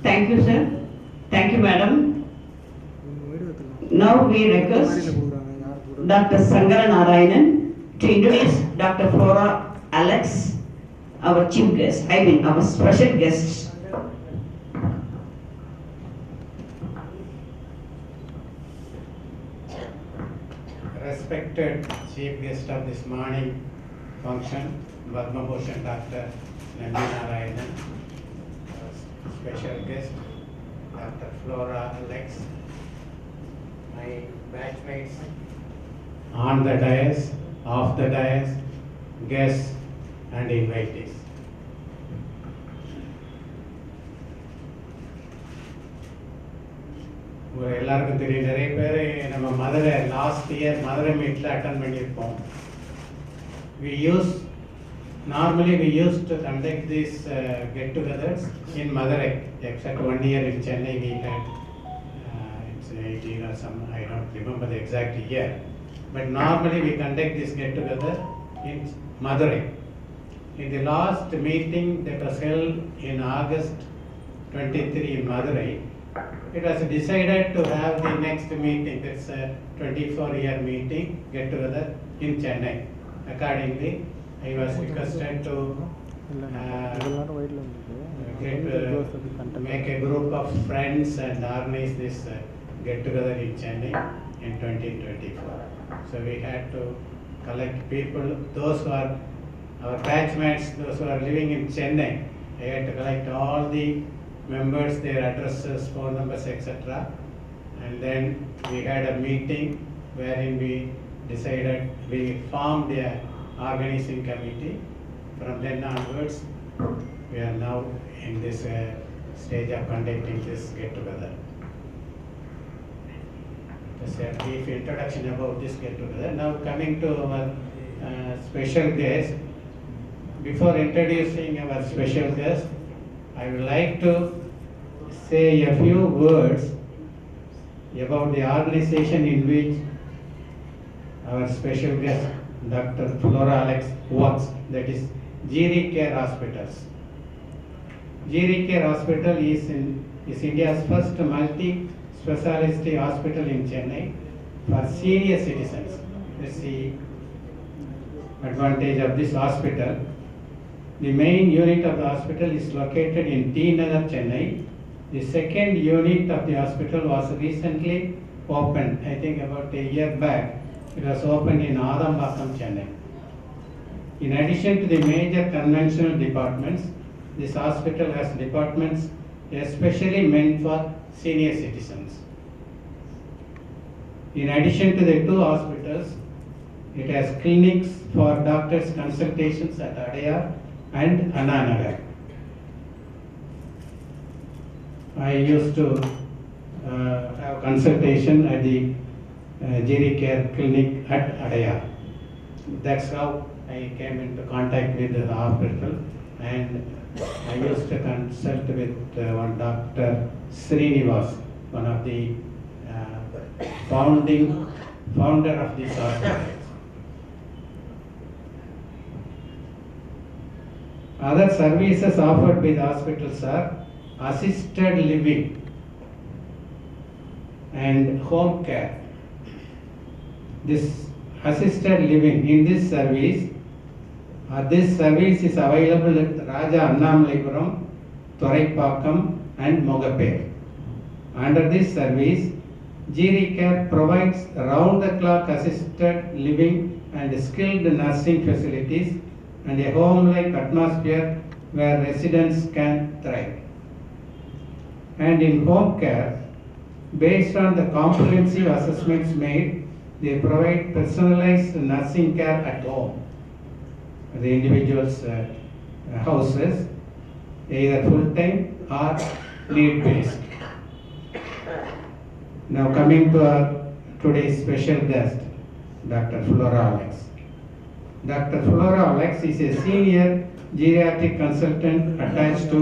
Thank you, sir. Thank you, madam. Now we request Dr. Sangara Narayanan to introduce Dr. Flora Alex, our chief guest, our special guest. Respected chief guest of this morning function, Padma Bhushan Dr. Nambi Narayanan, special guest, Dr. Flora Alex, my batchmates on the dais, off the dais, guests and invitees. எல்லாருக்கும் தெரியும், நிறைய பேர் நம்ம Madurai last year Madurai மீட்டில் attend பண்ணியிருப்போம். Normally we used to conduct these get-togethers in Madurai, except 1 year in Chennai we had, it's 18 or some, I don't remember the exact year. But normally we conduct this get-together in Madurai. In the last meeting that was held in August 23 in Madurai, it was decided to have the next meeting, that's a 24-year meeting, get-together in Chennai. Accordingly, I was requested to make a group of friends and organize this get-together in Chennai in 2024. So we had to collect people, those who are our batchmates, those who are living in Chennai. I had to collect all the members, their addresses, phone numbers, etc. And then we had a meeting wherein we decided, we formed a organizing committee. From then onwards, we are now in this stage of conducting this get-together. Just a brief introduction about this get-together. Now coming to our special guest. Before introducing our special guest, I would like to say a few words about the organization in which our special guest, Dr. Flora Alex, works, that is Giri Care Hospitals. Giri Care Hospital is India's first multi-specialty hospital in Chennai for senior citizens. That's the advantage of this hospital. The main unit of the hospital is located in T Nagar, Chennai. The second unit of the hospital was recently opened, I think about a year back. It was opened in Adambakam, Chennai. In addition to the major conventional departments, this hospital has departments especially meant for senior citizens. In addition to the two hospitals, it has clinics for doctors' consultations at Adaya and Anna Nagar. I used to have consultation at the Giri Care Clinic at Adaya. That's how I came into contact with the hospital, and I used to consult with one Dr. Srinivas, one of the founder of this hospital. Other services offered by the hospitals are assisted living and home care. This assisted living in this service is available at Raja Annamalapuram, Thoraipakkam and Mogapet. Under this service, Giri Care provides round-the-clock assisted living and skilled nursing facilities and a home-like atmosphere where residents can thrive. And in home care, based on the comprehensive assessments made, they provide personalized nursing care at home, the individual's houses, either full-time or need-based. Now coming to our today's special guest, Dr. Flora Alex. Dr. Flora Alex is a senior geriatric consultant attached to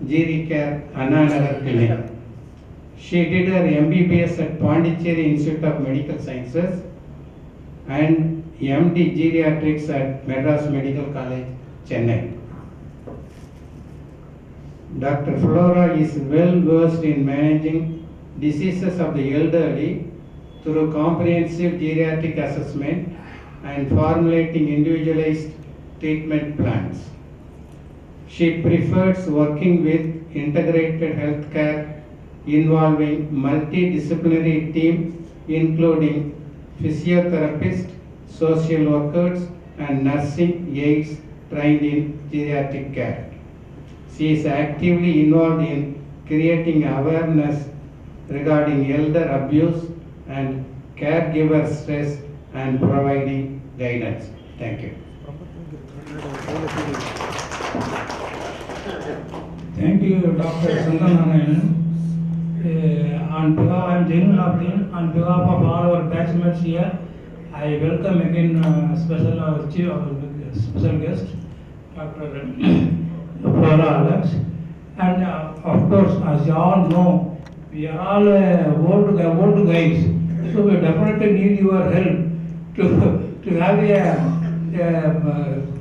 GeriCare Anna Nagar Clinic. She did her MBBS at Pondicherry Institute of Medical Sciences and MD Geriatrics at Madras Medical College, Chennai. Dr. Flora is well versed in managing diseases of the elderly through comprehensive geriatric assessment and formulating individualized treatment plans. She prefers working with integrated healthcare involving multidisciplinary team including physiotherapists, social workers and nursing aides trained in geriatric care. She is actively involved in creating awareness regarding elder abuse and caregiver stress and providing guidance. Thank you. Thank you, Dr. Sangaranarayanan. On behalf, I am Jainul Abdin. On behalf of all our batchmates here, I welcome again special guest, Dr. Flora Alex. And of course, as you all know, we are all old guys, so we definitely need your help to have a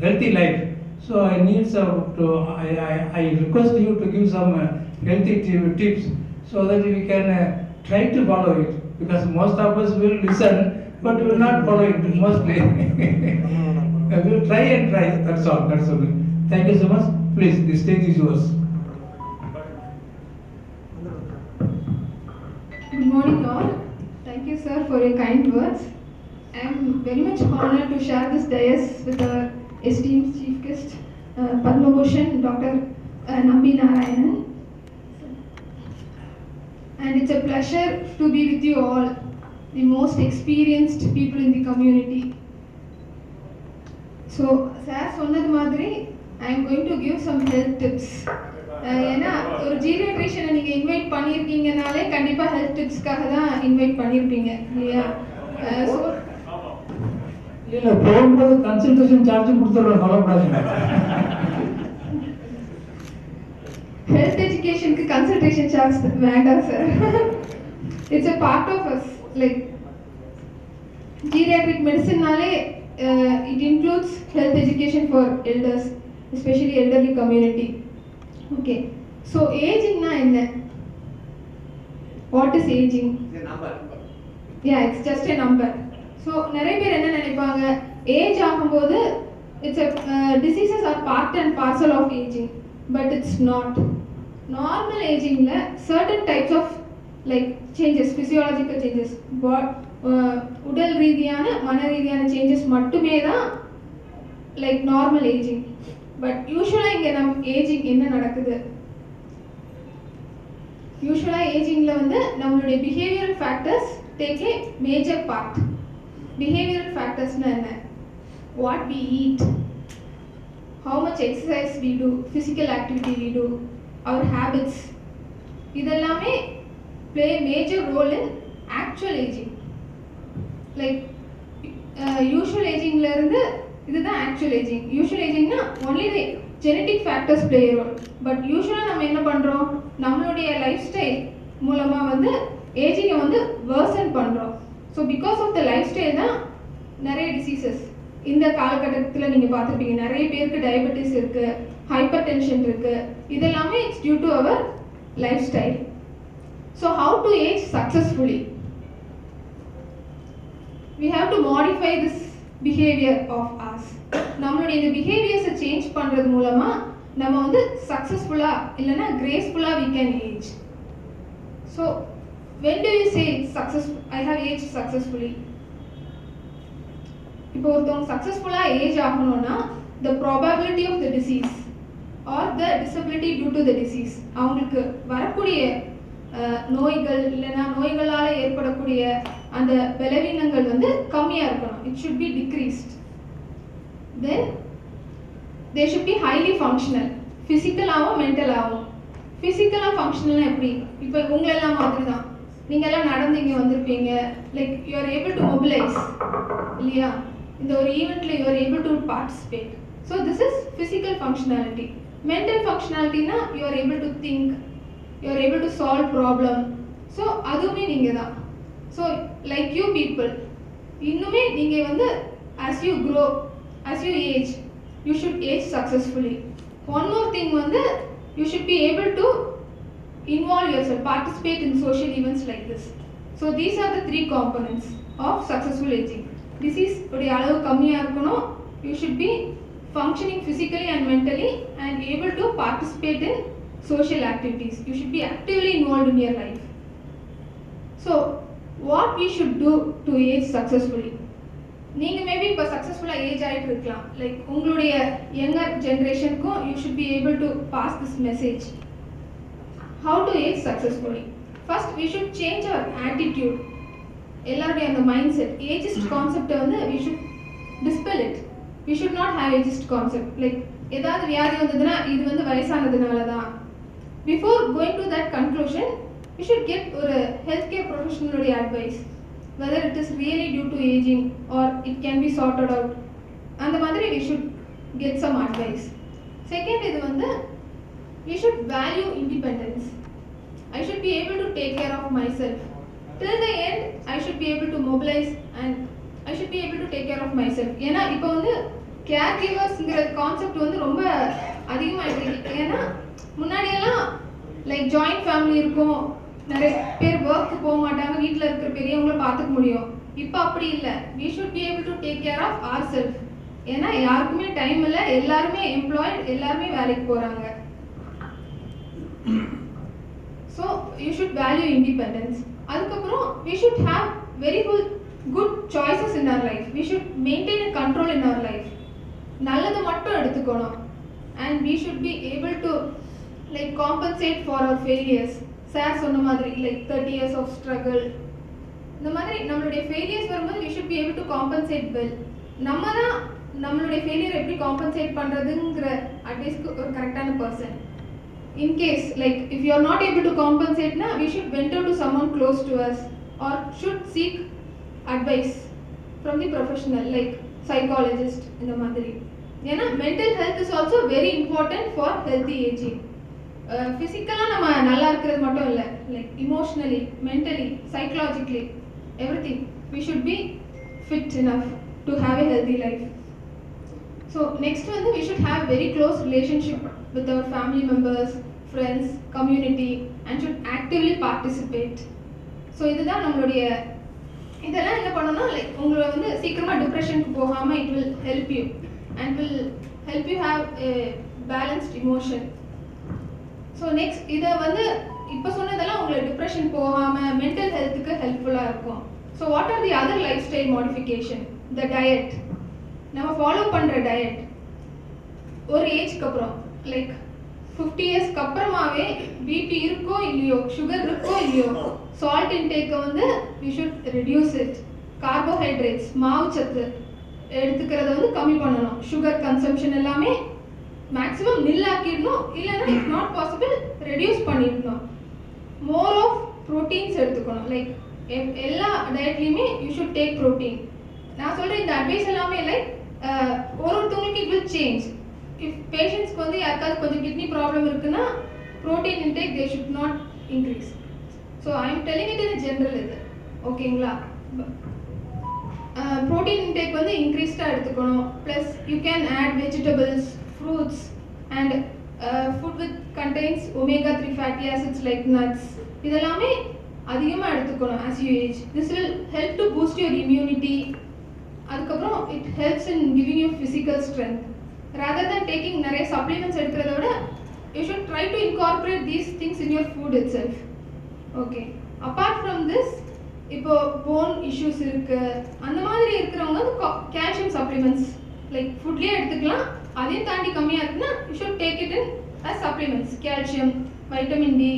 healthy life. So I need I request you to give some healthy tips so that we can try to follow it, because most of us will listen but will not follow it mostly. We will try, that's all. Thank you so much. Please, the stage is yours. Good morning all. Thank you sir for your kind words. I am very much honored to share this dais with our esteemed chief guest, Padma Bhushan, Dr. Nambi Narayanan. And it's a pleasure to be with you all, the most experienced people in the community. So, sir சொன்னது மாதிரி I am going to give some health tips. ஏன்னா ஒரு ஜீரியாட்ரிஷியனை நீங்கள் invite பண்ணியிருக்கீங்கனாலே கண்டிப்பாக health டிப்ஸ்க்காக தான் invite பண்ணியிருப்பீங்க இல்லையா? இல்லை போகும்போது கன்சல்டேஷன் சார்ஜும் கொடுத்துருவோம், கவலைப்படாதீங்க. ஹெல்த் எஜுகேஷனுக்கு கன்சல்டேஷன் சார்ஜ் வேண்டாம் sir. It's a part of us. Like geriatric medicineனாலே it includes health education for elders, especially elderly community. Okay, so aging na enna? What is aging? It's a number. Yeah, it's just a number. So நிறைய பேர் என்ன நினைப்பாங்க, age ஆகும்போது it's a diseases are part and parcel of aging, but it's not. Normal agingல certain types of like changes, physiological changes, உடல் ரீதியான மன ரீதியான changes மட்டுமே தான் லைக் நார்மல் ஏஜிங். பட் யூஸ்வலாக இங்கே ஏஜிங் என்ன நடக்குது? யூஸ்வலாக ஏஜிங்கில் வந்து நம்மளுடைய behavioural factors take a major part. Behavioural ஃபேக்டர்ஸ்னால் என்ன? What we eat, how much exercise we do, physical activity we do, our habits, இதெல்லாமே play a major role in actual aging. Like usual agingல இருந்து இதுதான் actual aging. Usual agingனா only the genetic factors play a role. But usually நம்ம என்ன பண்றோம், நம்மளுடைய life style மூலமா வந்து ஏஜிங்கை வந்து worsen பண்றோம். So because of the lifestyle தான் நிறைய டிசீசஸ் இந்த காலகட்டத்தில் நீங்கள் பார்த்துருப்பீங்க. நிறைய பேருக்கு டயபெட்டிஸ் இருக்கு, ஹைப்பர் டென்ஷன் இருக்கு, இதெல்லாமே it's due to our lifestyle. So how to age successfully? We have to modify this behavior of us. நம்மளுடைய இந்த behaviors change பண்றது மூலமா நம்ம வந்து successfully இல்லனா gracefully we can age. So when do you say successful? I have aged successfully. இப்போ ஒருத்தவங்க successfully age ஆகணும்னா the probability of the disease or the disability due to the disease, அவங்களுக்கு வரக்கூடிய நோய்கள் இல்லைன்னா நோய்களால் ஏற்படக்கூடிய அந்த பலவீனங்கள் வந்து கம்மியாக இருக்கணும். It should be decreased. Then they should be highly functional, ஃபிசிக்கலாகவும் மென்டலாகவும். ஃபிசிக்கலாக ஃபங்க்ஷனல்னா எப்படி? இப்போ உங்களெல்லாம் மாதிரி தான், நீங்கள்லாம் நடந்து இங்கே வந்திருப்பீங்க, like you are able to mobilise இல்லையா? இந்த ஒரு ஈவெண்ட்டில் you are able to participate. So this is physical functionality. Mental ஃபங்க்ஷனாலிட்டினா you are able to think, you are able to solve problem. So அதுவுமே நீங்கள் தான். ஸோ லைக் யூ பீப்புள், இன்னுமே நீங்கள் வந்து as you grow, as you age, you should age successfully. One more thing வந்து you should be able to involve yourself, participate in social events like this. So these are the 3 components of successful aging. Disease உடைய அளவு கம்மியா இருக்கணும், you should be functioning physically and mentally and able to participate in social activities. You should be actively involved in your life. So what we should do to age successfully? நீங்கள் maybe இப்போ சக்ஸஸ்ஃபுல்லாக age ஆகிட்டு இருக்கலாம். Like உங்களுடைய younger ஜென்ரேஷனுக்கும் you should be able to pass this message. How to age successfully? First we should change our attitude. எல்லாருடைய அந்த mindset, ageist கான்செப்டை வந்து we should dispel it. We should not have ageist concept. Like ஏதாவது வியாதி வந்ததுன்னா இது வந்து வயசானதுனால தான். Before going to that conclusion we should get ஒரு ஹெல்த் கேர் ப்ரொஃபஷனலுடைய advice, whether it is really due to aging or it can be sorted out. And the madri we should get some advice. Second is வந்து we should value independence. I should be able to take care of myself. Till the end I should be able to mobilize and I should be able to take care of myself. ஏன்னா இப்போ வந்து care கிவர்ஸ்ங்கிற concept வந்து ரொம்ப அதிகமாகிட்டு இருக்கு. ஏன்னா முன்னாடியெல்லாம் like joint family இருக்கும், நிறைய பேர் ஒர்க்கு போக மாட்டாங்க, வீட்டில் இருக்கிற பெரியவங்கள பார்த்துக்க முடியும். இப்போ அப்படி இல்லை. We should be able to take care of ourself. ஏன்னா யாருக்குமே டைம் இல்லை, எல்லாருமே எம்ப்ளாய்டு, எல்லாருமே வேலைக்கு போகிறாங்க. So you should value independence. அதுக்கப்புறம் we should have very good choices in our life. We should maintain a control in our life. நல்லது மட்டும் எடுத்துக்கணும். And we should be able to like compensate for our failures. Sir சொன்ன மாதிரி like 30 years of struggle, இந்த மாதிரி நம்மளுடைய failures வரும்போது we should be able to compensate well. நம்ம தான் நம்மளுடைய ஃபெயிலியர் எப்படி காம்பன்சேட் பண்ணுறதுங்கிற அட்வைஸ்க்கு ஒரு கரெக்டான person. In case like if you are not able to காம்பன்சேட்னா we should venture to someone close to us or should seek advice from the professional like psychologist இந்த மாதிரி. ஏன்னா mental health is also very important for healthy ageing. ஃபிசிக்கலாக நம்ம நல்லா இருக்கிறது மட்டும் இல்லை, like emotionally, mentally, psychologically, everything we should be fit enough to have a healthy life. So next வந்து we should have very close relationship with our family members, friends, community and should actively participate. So இதுதான் நம்மளுடைய இதெல்லாம் என்ன பண்ணணும்னா like உங்களை வந்து சீக்கிரமாக டிப்ரெஷனுக்கு போகாமல் it will help you and will help you have a balanced emotion. So next இதை வந்து இப்போ சொன்னதெல்லாம் உங்களுக்கு டிப்ரெஷன் போகாமல் மென்டல் ஹெல்த்துக்கு ஹெல்ப்ஃபுல்லாக இருக்கும். So what are the other life style modification? The diet. நம்ம ஃபாலோ பண்ணுற டயட் ஒரு ஏஜ்க்கு அப்புறம் லைக் 50 yearsக்கு அப்புறமாவே பிபி இருக்கோ இல்லையோ, சுகர் இருக்கோ இல்லையோ, சால்ட் இன்டேக்கை வந்து we should reduce it. Carbohydrates, மாவு சத்து எடுத்துக்கிறத வந்து கம்மி பண்ணணும். சுகர் கன்சம்ஷன் எல்லாமே மேக்ஸிமம் நில்லாக்கிடணும், இல்லைன்னா இஃப் நாட் பாசிபிள் ரெடியூஸ் பண்ணிடணும். மோர் ஆஃப் ப்ரோட்டீன்ஸ் எடுத்துக்கணும். லைக் எல்லா டயட்லையுமே யூ ஷுட் டேக் ப்ரோட்டீன். நான் சொல்கிறேன் இந்த அட்வைஸ் எல்லாமே லைக் ஒருத்தவங்களுக்கு இட் வில் சேஞ்ச். இஃப் பேஷண்ட்ஸ்க்கு வந்து யாருக்காவது கொஞ்சம் கிட்னி ப்ராப்ளம் இருக்குன்னா protein intake they should not increase. So I am telling it in general இது, ஓகேங்களா? ப்ரோட்டீன் இன்டேக் வந்து இன்க்ரீஸ்டாக எடுத்துக்கணும். Plus you can add vegetables, fruits and food with contains omega-3 fatty acids like nuts. இதெல்லாமே அதிகமாக எடுத்துக்கணும் as you age. This will help to boost your immunity. அதுக்கப்புறம் it helps in giving you physical strength. Rather than taking நிறைய supplements எடுக்கிறத விட you should try to incorporate these things in your food itself. Okay. Apart from this, இப்போ bone issues இருக்கு, அந்த மாதிரி இருக்கிறவங்க calcium supplements like ஃபுட்லேயே எடுத்துக்கலாம். அதையும் தாண்டி கம்மியாக இருக்குன்னா you should take it in as supplements. Calcium, vitamin D.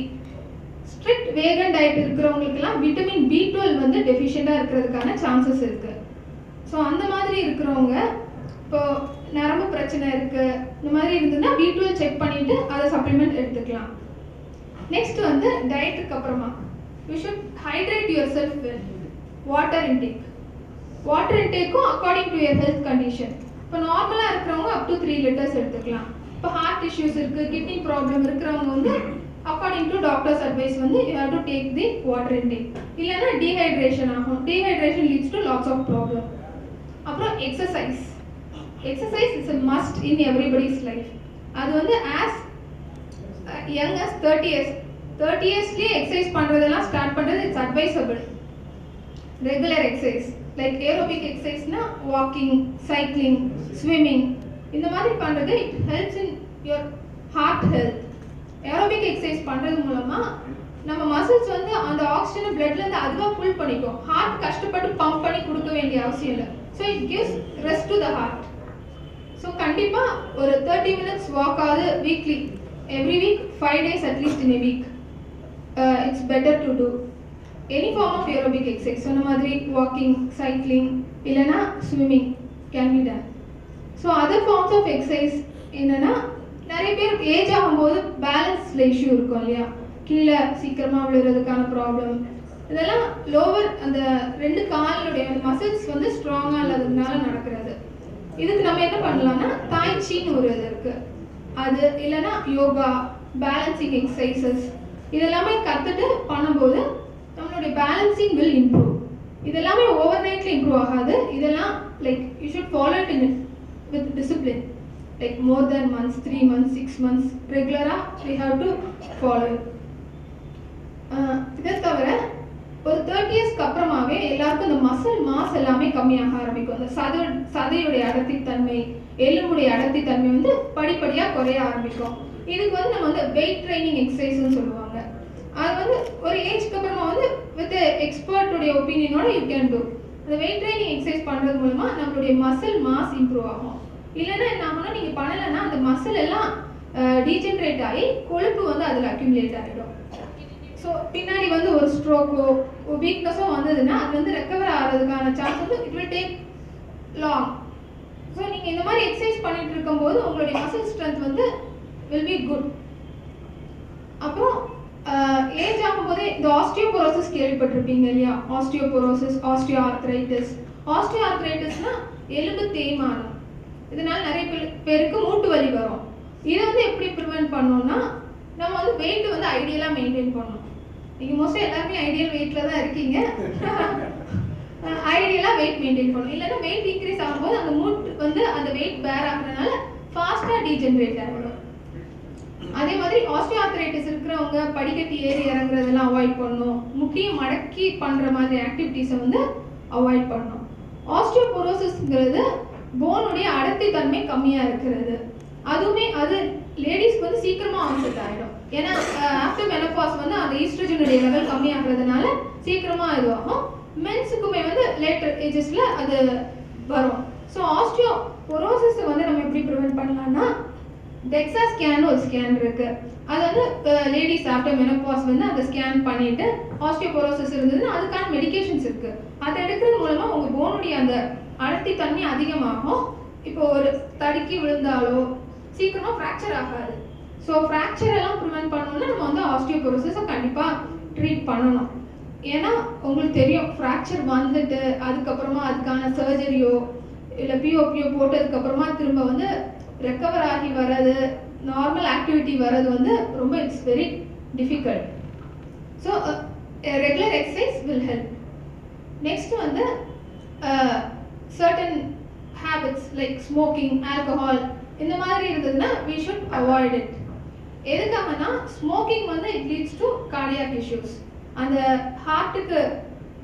Strict vegan diet இருக்கிறவங்களுக்குலாம் விட்டமின் B12 வந்து டெஃபிஷியண்டாக இருக்கிறதுக்கான சான்சஸ் இருக்குது. ஸோ அந்த மாதிரி இருக்கிறவங்க இப்போ நரம்பு பிரச்சனை இருக்குது இந்த மாதிரி இருந்ததுன்னா B12 செக் பண்ணிவிட்டு அதை சப்ளிமெண்ட் எடுத்துக்கலாம். நெக்ஸ்ட் வந்து டயட்டுக்கு அப்புறமா you should hydrate yourself well. Water intake. Water இன்டேக்கும் according to your health condition. இப்போ நார்மலாக இருக்கிறவங்க அப் டு 3 லிட்டர்ஸ் எடுத்துக்கலாம். இப்போ ஹார்ட் இஷ்யூஸ் இருக்குது, கிட்னி ப்ராப்ளம் இருக்கிறவங்க வந்து அக்கார்டிங் டு டாக்டர்ஸ் அட்வைஸ் வந்து you have to take the water intake. இல்லைன்னா டீஹைட்ரேஷன் ஆகும். Dehydration leads to lots of problem. அப்புறம் exercise is a must in everybody's life. அது வந்து as young as 30 years 30 yearsலயே exercise பண்றதெல்லாம் ஸ்டார்ட் பண்றது it's advisable. Regular exercise like aerobic எக்ஸசைஸ்னா walking, cycling, swimming இந்த மாதிரி பண்றது it helps in your heart health. Aerobic exercise பண்றது மூலமா நம்ம மசில்ஸ் வந்து அந்த ஆக்சிஜனை பிளட்ல இருந்து அதுவா புல் பண்ணிக்கும். ஹார்ட் கஷ்டப்பட்டு பம்ப் பண்ணி கொடுக்க வேண்டிய அவசியம் இல்லை. So it gives rest to the heart. So கண்டிப்பாக ஒரு 30 minutes வாக் ஆகுது weekly, every week 5 days at least in a week. It's better to do any form of aerobic exercise. சொன்ன மாதிரி வாக்கிங், சைக்கிளிங் இல்லைன்னா swimming can be done. So other forms of exercise என்னன்னா, நிறைய பேருக்கு age ஆகும்போது பேலன்ஸில் issue இருக்கும் இல்லையா, கீழே சீக்கிரமாக விழுறதுக்கான ப்ராப்ளம், இதெல்லாம் லோவர் அந்த 2 காலுடைய மசில்ஸ் வந்து ஸ்ட்ராங்காக இல்லாததுனால நடக்கிறது. இதுக்கு நம்ம என்ன பண்ணலாம்னா தாய் சீன்னு ஒரு இது இருக்கு, அது இல்லைன்னா யோகா, பேலன்சிங் எக்ஸசைசஸ் இதெல்லாமே கற்றுட்டு பண்ணும்போது நம்மளுடைய பேலன்சிங் வில் இம்ப்ரூவ். இதெல்லாமே ஓவர் நைட்ல இம்ப்ரூவ் ஆகாது. இதெல்லாம் like you should follow it in with discipline, like more then months, 3 months, 6 months ரெகுலராக we have to follow it. இதை தவிர ஒரு 30 yearsக்கு அப்புறமாவே எல்லாருக்கும் இந்த மசில் மாஸ் எல்லாமே கம்மியாக ஆரம்பிக்கும். அந்த சதையுடைய அடர்த்தி தன்மை, எலும்புடைய அடர்த்தி தன்மை வந்து படிப்படியாக குறைய ஆரம்பிக்கும். இதுக்கு வந்து நம்ம வந்து வெயிட் ட்ரைனிங் எக்ஸசைஸ்ன்னு சொல்லுவாங்க. அது வந்து ஒரு ஏஜ்க்கு அப்புறமா வந்து வித் எக்ஸ்பர்ட்டுடைய ஒப்பீனியனோட யூ கேன் டூ. அந்த வெயிட் ட்ரைனிங் எக்ஸசைஸ் பண்ணுறது மூலமா நம்மளுடைய மசில் மாஸ் இம்ப்ரூவ் ஆகும். இல்லைன்னா என்ன ஆகும்னா, நீங்கள் பண்ணலைன்னா அந்த மசில் எல்லாம் டீஜென்ரேட் ஆகி கொழுப்பு வந்து அதில் அக்யூமுலேட் ஆகிடும். ஸோ பின்னாடி வந்து ஒரு ஸ்ட்ரோக்கோ வீக்னஸோ வந்ததுன்னா அது வந்து ரெக்கவர் ஆகிறதுக்கான சான்ஸ் வந்து it will take long. So நீங்கள் இந்த மாதிரி எக்ஸசைஸ் பண்ணிட்டு இருக்கும்போது உங்களுடைய மசில் ஸ்ட்ரென்த் வந்து வில் பி குட். அப்புறம் ஏஜ் ஆகும்போதே இந்த ஆஸ்டியோபோரோசிஸ் கேள்விப்பட்டிருப்பீங்க இல்லையா, ஆஸ்டியோபோரோசிஸ், ஆஸ்டியோஆர்த்ரைட்டிஸ்னா எலும்பு தேய்மானம். இதனால நிறைய பேருக்கு மூட்டு வலி வரும். இதை வந்து எப்படி ப்ரிவென்ட் பண்ணோம்னா, நம்ம வந்து வெயிட் வந்து ஐடியலாக மெயின்டைன் பண்ணணும். நீங்கள் மோஸ்ட்லி எல்லாருமே ஐடியல் வெயிட்டில் தான் இருக்கீங்க. ஐடியலாக வெயிட் மெயின்டைன் பண்ணணும். இல்லைன்னா வெயிட் இன்க்ரீஸ் ஆகும்போது அந்த மூட்டு வந்து அந்த வெயிட் பேர் ஆகுறதுனால ஃபாஸ்ட்டாக டீஜென்ரேட் ஆகிடும். அதே மாதிரி ஆஸ்டியோஆர்த்ரைட்டிஸ் இருக்கிறவங்க படிக்கட்டி ஏறி இறங்குறதெல்லாம் அவாய்ட் பண்ணணும். முட்டியை மடக்கி பண்ணுற மாதிரி ஆக்டிவிட்டீஸை வந்து அவாய்ட் பண்ணணும். ஆஸ்டியோபோரோசிஸ்ங்கிறது போனுடைய அடர்த்தி தன்மை கம்மியாக இருக்கிறது. அதுவுமே அது லேடிஸ்க்கு வந்து சீக்கிரமாக ஆன்செட் ஆகிடும். ஏன்னா ஆஃப்டர் மெனோபாஸ் வந்து அந்த ஈஸ்ட்ரோஜனுடைய லெவல் கம்மியாகிறதுனால சீக்கிரமாக இதுவாகும். மென்ஸுக்குமே வந்து லேட்டர் ஏஜஸில் அது வரும். ஸோ ஆஸ்டியோபோரோசிஸை வந்து நம்ம எப்படி ப்ரிவென்ட் பண்ணலாம்னா, டெக்ஸா ஸ்கேன் ஒரு ஸ்கேன் இருக்கு. அது வந்து லேடிஸ் ஆஃப்டர் மெனோபாஸ் வந்து அதை ஸ்கேன் பண்ணிட்டு ஆஸ்டியோபோரோசிஸ் இருந்ததுன்னா அதுக்கான மெடிகேஷன்ஸ் இருக்கு. அதை எடுக்கிறது மூலமா உங்க போனுடைய அந்த அடர்த்தி தன்மை அதிகமாகும். இப்போ ஒரு தடுக்கி விழுந்தாலோ சீக்கிரமா ஃப்ராக்சர் ஆகாது. ஸோ ஃப்ராக்சர் எல்லாம் ப்ரிவென்ட் பண்ணணும்னா நம்ம வந்து ஆஸ்டியோபோரோசிஸை கண்டிப்பாக ட்ரீட் பண்ணணும். ஏன்னா உங்களுக்கு தெரியும், ஃப்ராக்சர் வந்துட்டு அதுக்கப்புறமா அதுக்கான சர்ஜரியோ இல்லை பிஓபியோ போட்டதுக்கப்புறமா திரும்ப வந்து ரெக்கவர் ஆகி வர்றது, நார்மல் ஆக்டிவிட்டி வர்றது வந்து ரொம்ப it's very difficult. So regular exercise will help. Next வந்து certain habits like smoking, alcohol இந்த மாதிரி இருந்ததுன்னா we should avoid it. எதுக்காகனா ஸ்மோக்கிங் வந்து it leads to cardiac issues. அந்த ஹார்ட்டுக்கு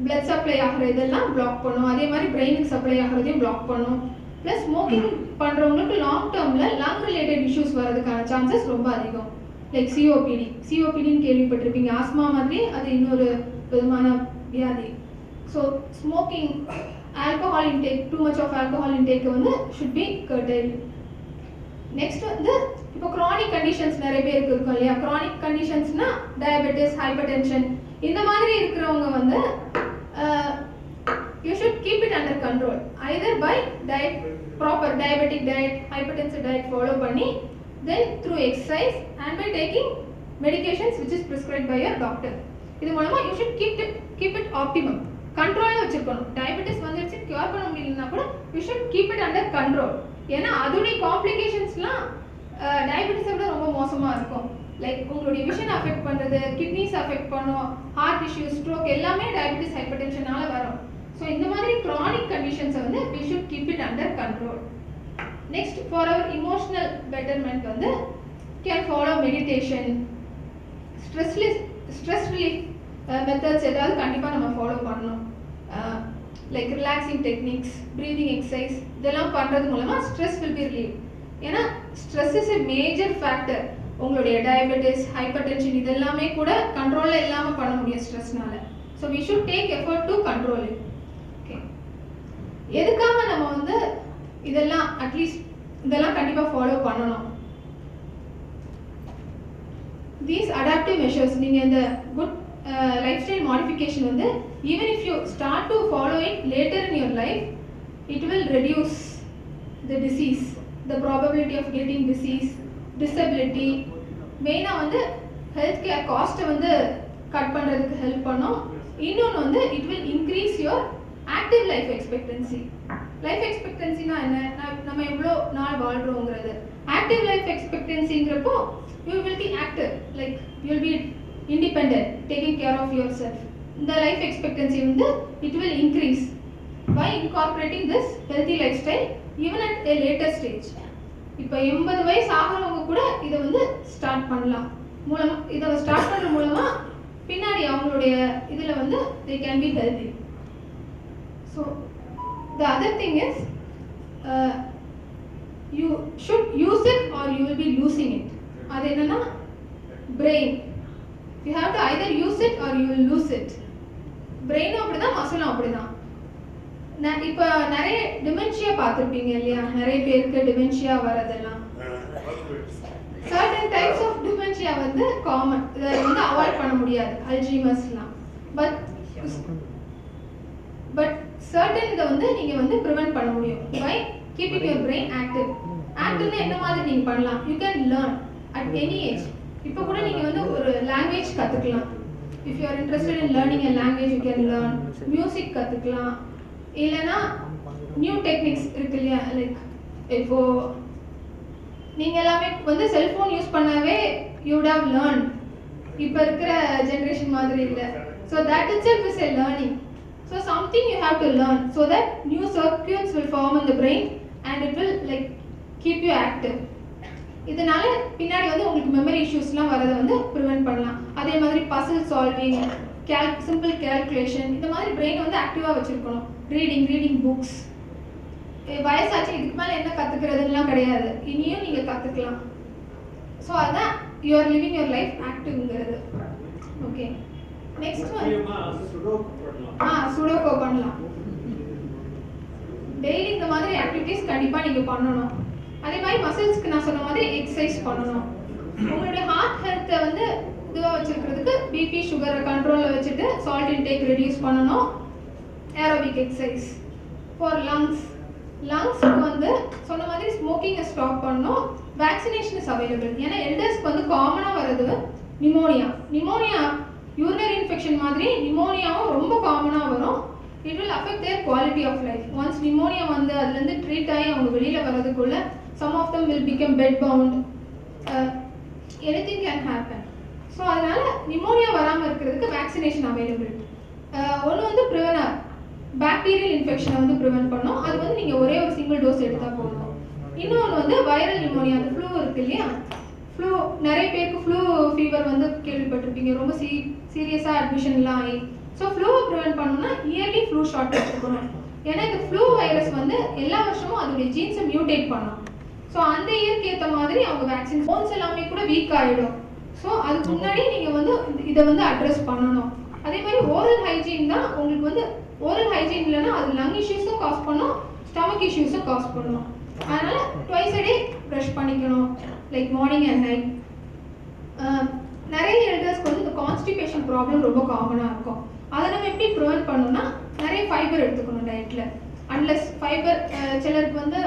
blood சப்ளை ஆகிற இதெல்லாம் பிளாக் பண்ணும். அதே மாதிரி பிரெயினுக்கு சப்ளை ஆகிறதையும் பிளாக் பண்ணும். ப்ளஸ் ஸ்மோக்கிங் பண்ணுறவங்களுக்கு லாங் டேர்மில் லங் ரிலேட்டட் இஷ்யூஸ் வர்றதுக்கான சான்சஸ் ரொம்ப அதிகம். லைக் சிஓபிடின்னு கேள்விப்பட்டிருப்பீங்க. ஆஸ்மா மாதிரி அது இன்னொரு விதமான வியாதி. So smoking, alcohol intake, too much of alcohol intake வந்து ஷுட் பி கர்டைல்ட். நெக்ஸ்ட் வந்து இப்போ க்ரானிக் கண்டிஷன்ஸ் நிறைய பேருக்கு இருக்கும் இல்லையா. க்ரானிக் கண்டிஷன்ஸ்னா டயபெட்டிஸ், ஹைப்பர்டென்ஷன் இந்த மாதிரி இருக்கிறவங்க வந்து you should keep it under control either by diet, proper diabetic diet, hypertensive diet follow பண்ணி, then through exercise and by taking medications which is prescribed by your doctor. இது மூலமா you should keep it optimum. கண்ட்ரோலில் வச்சுருக்கணும். Diabetes வந்துடுச்சு cure பண்ண முடியலன்னா கூட we should keep it under control. ஏன்னா அதோடைய காம்ப்ளிகேஷன்ஸ்லாம் டயபெட்டிஸை விட ரொம்ப மோசமாக இருக்கும். லைக் உங்களுடைய விஷன் அஃபெக்ட் பண்ணுறது, கிட்னிஸ் அஃபெக்ட் பண்ணும், ஹார்ட் இஷ்யூஸ், ஸ்ட்ரோக் எல்லாமே டயபெட்டிஸ் ஹைப்பர் டென்ஷனால வரும். ஸோ இந்த மாதிரி க்ரானிக் கண்டிஷன்ஸை வந்து we should keep it under control. Next for our emotional betterment வந்து can follow meditation, stress relief methods ஏதாவது கண்டிப்பாக நம்ம ஃபாலோ பண்ணணும். Like relaxing techniques, breathing exercise இதெல்லாம் பண்ணுறது மூலமாக ஸ்ட்ரெஸ் வில் பி ரிலீவ். ஏன்னா stress is a major factor. உங்களுடைய டயபெட்டிஸ், ஹைப்பர் டென்ஷன் இதெல்லாமே கூட கண்ட்ரோலில் இல்லாமல் பண்ண முடியும் ஸ்ட்ரெஸ்னால. So we should take effort to control it. Okay, எதுக்காக நம்ம வந்து இதெல்லாம் அட்லீஸ்ட் இதெல்லாம் கண்டிப்பாக ஃபாலோ பண்ணணும். தீஸ் அடாப்டிவ் மெஷர்ஸ், நீங்கள் இந்த குட் lifestyle modification வந்து even if you start to follow it later in your life, it will reduce the disease, the probability of getting disease, disability. மெயினாக வந்து ஹெல்த் கேர் காஸ்ட்டை வந்து cut பண்ணுறதுக்கு help பண்ணும். இன்னொன்று வந்து it will increase your active life expectancy. Life எக்ஸ்பெக்டன்சினா என்ன, நம்ம எவ்வளோ நாள் வாழ்கிறோங்கிறது. ஆக்டிவ் லைஃப் எக்ஸ்பெக்டன்சிங்கிறப்போ you will be active, like you will be independent, taking care of yourself. The life expectancy வந்து it will increase by incorporating this healthy lifestyle even at a later stage. இப்போ 80 வயசு ஆகிறவங்க கூட இதை வந்து start பண்ணலாம். இதை start பண்ணுற மூலமா பின்னாடி அவங்களுடைய இதில் வந்து they can be healthy. So the other thing is you should use it or you will be losing it. அது என்னன்னா brain. You have to either use it or you will lose it. Brain அப்படிதான், மசிலும் அப்படிதான். இப்போ நிறைய dementia பார்த்துருப்பீங்க இல்லையா, நிறைய பேருக்கு டிமென்ஷியா வரதெல்லாம். certain types of dementia வந்து காமன், இதை வந்து அவாய்ட் பண்ண முடியாது, அல்ஜீமர்ஸ்லாம். பட் certain இதை வந்து நீங்க வந்து ப்ரிவென்ட் பண்ண முடியும் by keeping your brain active. ஆக்டிவ்னா என்ன மாதிரி நீங்க பண்ணலாம், you can learn at any age. இப்போ கூட நீங்கள் வந்து ஒரு லாங்குவேஜ் கற்றுக்கலாம். If you are interested in learning a language you can learn. Music கற்றுக்கலாம், இல்லைன்னா நியூ டெக்னிக்ஸ் இருக்கு இல்லையா. லைக் இப்போது நீங்கள் எல்லாமே வந்து செல்ஃபோன் யூஸ் பண்ணவே யூ வுட் ஹவ் லேர்ன். இப்போ இருக்கிற ஜென்ரேஷன் மாதிரி இல்லை. So that itself is a learning. So something you have to learn so that new circuits will form in the brain and it will like keep you active. இதனால பின்னாடி வந்து உங்களுக்கு memory இஷ்யூஸ்லாம் வரதை வந்து ப்ரிவென்ட் பண்ணலாம். அதே மாதிரி பசில் சால்விங், சிம்பிள் கேல்குலேஷன், இந்த மாதிரி பிரெயின் வந்து ஆக்டிவாக வச்சுருக்கணும். Reading books. வயசாச்சு இதுக்கு மேலே என்ன கற்றுக்கிறதுலாம் கிடையாது, இனியும் நீங்கள் கற்றுக்கலாம். ஸோ அதுதான் you are living your life ஆக்டிவ்ங்கிறது. ஓகே, நெக்ஸ்ட் சுடோகோ பண்ணலாம். டெய்லி இந்த மாதிரி ஆக்டிவிட்டீஸ் கண்டிப்பாக நீங்கள் பண்ணணும். அதே மாதிரி மசில்ஸ்க்கு நான் சொன்ன மாதிரி எக்ஸசைஸ் பண்ணணும். உங்களுடைய ஹார்ட் ஹெல்த்தை வந்து இதுவாக வச்சுருக்கிறதுக்கு பிபி சுகரை கண்ட்ரோலில் வச்சுட்டு சால்ட் இன்டேக் ரெடியூஸ் பண்ணணும். Aerobic exercise. ஃபார் லங்ஸ்க்கு வந்து சொன்ன மாதிரி ஸ்மோக்கிங்கை ஸ்டாப் பண்ணணும். Vaccination is available. ஏன்னா எல்டர்ஸ்க்கு வந்து காமனாக வர்றது நிமோனியா யூரினரி இன்ஃபெக்ஷன் மாதிரி நிமோனியாவும் ரொம்ப காமனாக வரும். It will affect their quality of life. Once நிமோனியா வந்து அதுலேருந்து ட்ரீட் ஆகி அவங்க வெளியில் வர்றதுக்குள்ள some of them will become bed bound. Anything can happen. So அதனால நிமோனியா வராமல் இருக்கிறதுக்கு வேக்சினேஷன் அவைலபிள். ஒன்று வந்து ப்ரிவெனர், பாக்டீரியல் இன்ஃபெக்ஷனை வந்து ப்ரிவென்ட் பண்ணோம். அது வந்து நீங்கள் ஒரே ஒரு சிங்கிள் டோஸ் எடுத்தால் போதும். இன்னொன்று வந்து வைரல் நிமோனியா, அந்த ஃப்ளூ இருக்கு இல்லையா. ஃப்ளூ நிறைய பேருக்கு ஃப்ளூ ஃபீவர் வந்து கேள்விப்பட்டிருப்பீங்க, ரொம்ப சீரியஸாக அட்மிஷன்லாம் ஆகி. ஸோ ஃப்ளூவை ப்ரிவென்ட் பண்ணணும்னா இயர்லி ஃப்ளூ ஷாட் எடுத்துக்கணும். ஏன்னா இந்த ஃப்ளூ வைரஸ் வந்து எல்லா வருஷமும் அதோடைய ஜீன்ஸை மியூட்டேட் பண்ணும். ஸோ அந்த இயருக்கு ஏற்ற மாதிரி அவங்க வேக்சின் போன்ஸ் எல்லாமே கூட வீக் ஆகிடும். ஸோ அதுக்கு முன்னாடி நீங்கள் வந்து இதை வந்து அட்ரஸ் பண்ணணும். அதே மாதிரி ஓரல் ஹைஜீன் தான் உங்களுக்கு வந்து, ஓரல் ஹைஜீன் இல்லைன்னா அது லங் இஷ்யூஸும் காஸ் பண்ணும், ஸ்டமக் இஷ்யூஸும் காஸ் பண்ணும். அதனால் ட்வைஸ் a day ப்ரஷ் பண்ணிக்கணும், லைக் மார்னிங் அண்ட் நைட். நிறைய எல்டர்ஸ்க்கு வந்து இந்த கான்ஸ்டிபேஷன் ப்ராப்ளம் ரொம்ப காமனாக இருக்கும். அதை நம்ம எப்படி ப்ரிவென்ட் பண்ணணும்னா நிறைய ஃபைபர் எடுத்துக்கணும் டயட்டில். அன்லெஸ் ஃபைபர் சிலருக்கு வந்து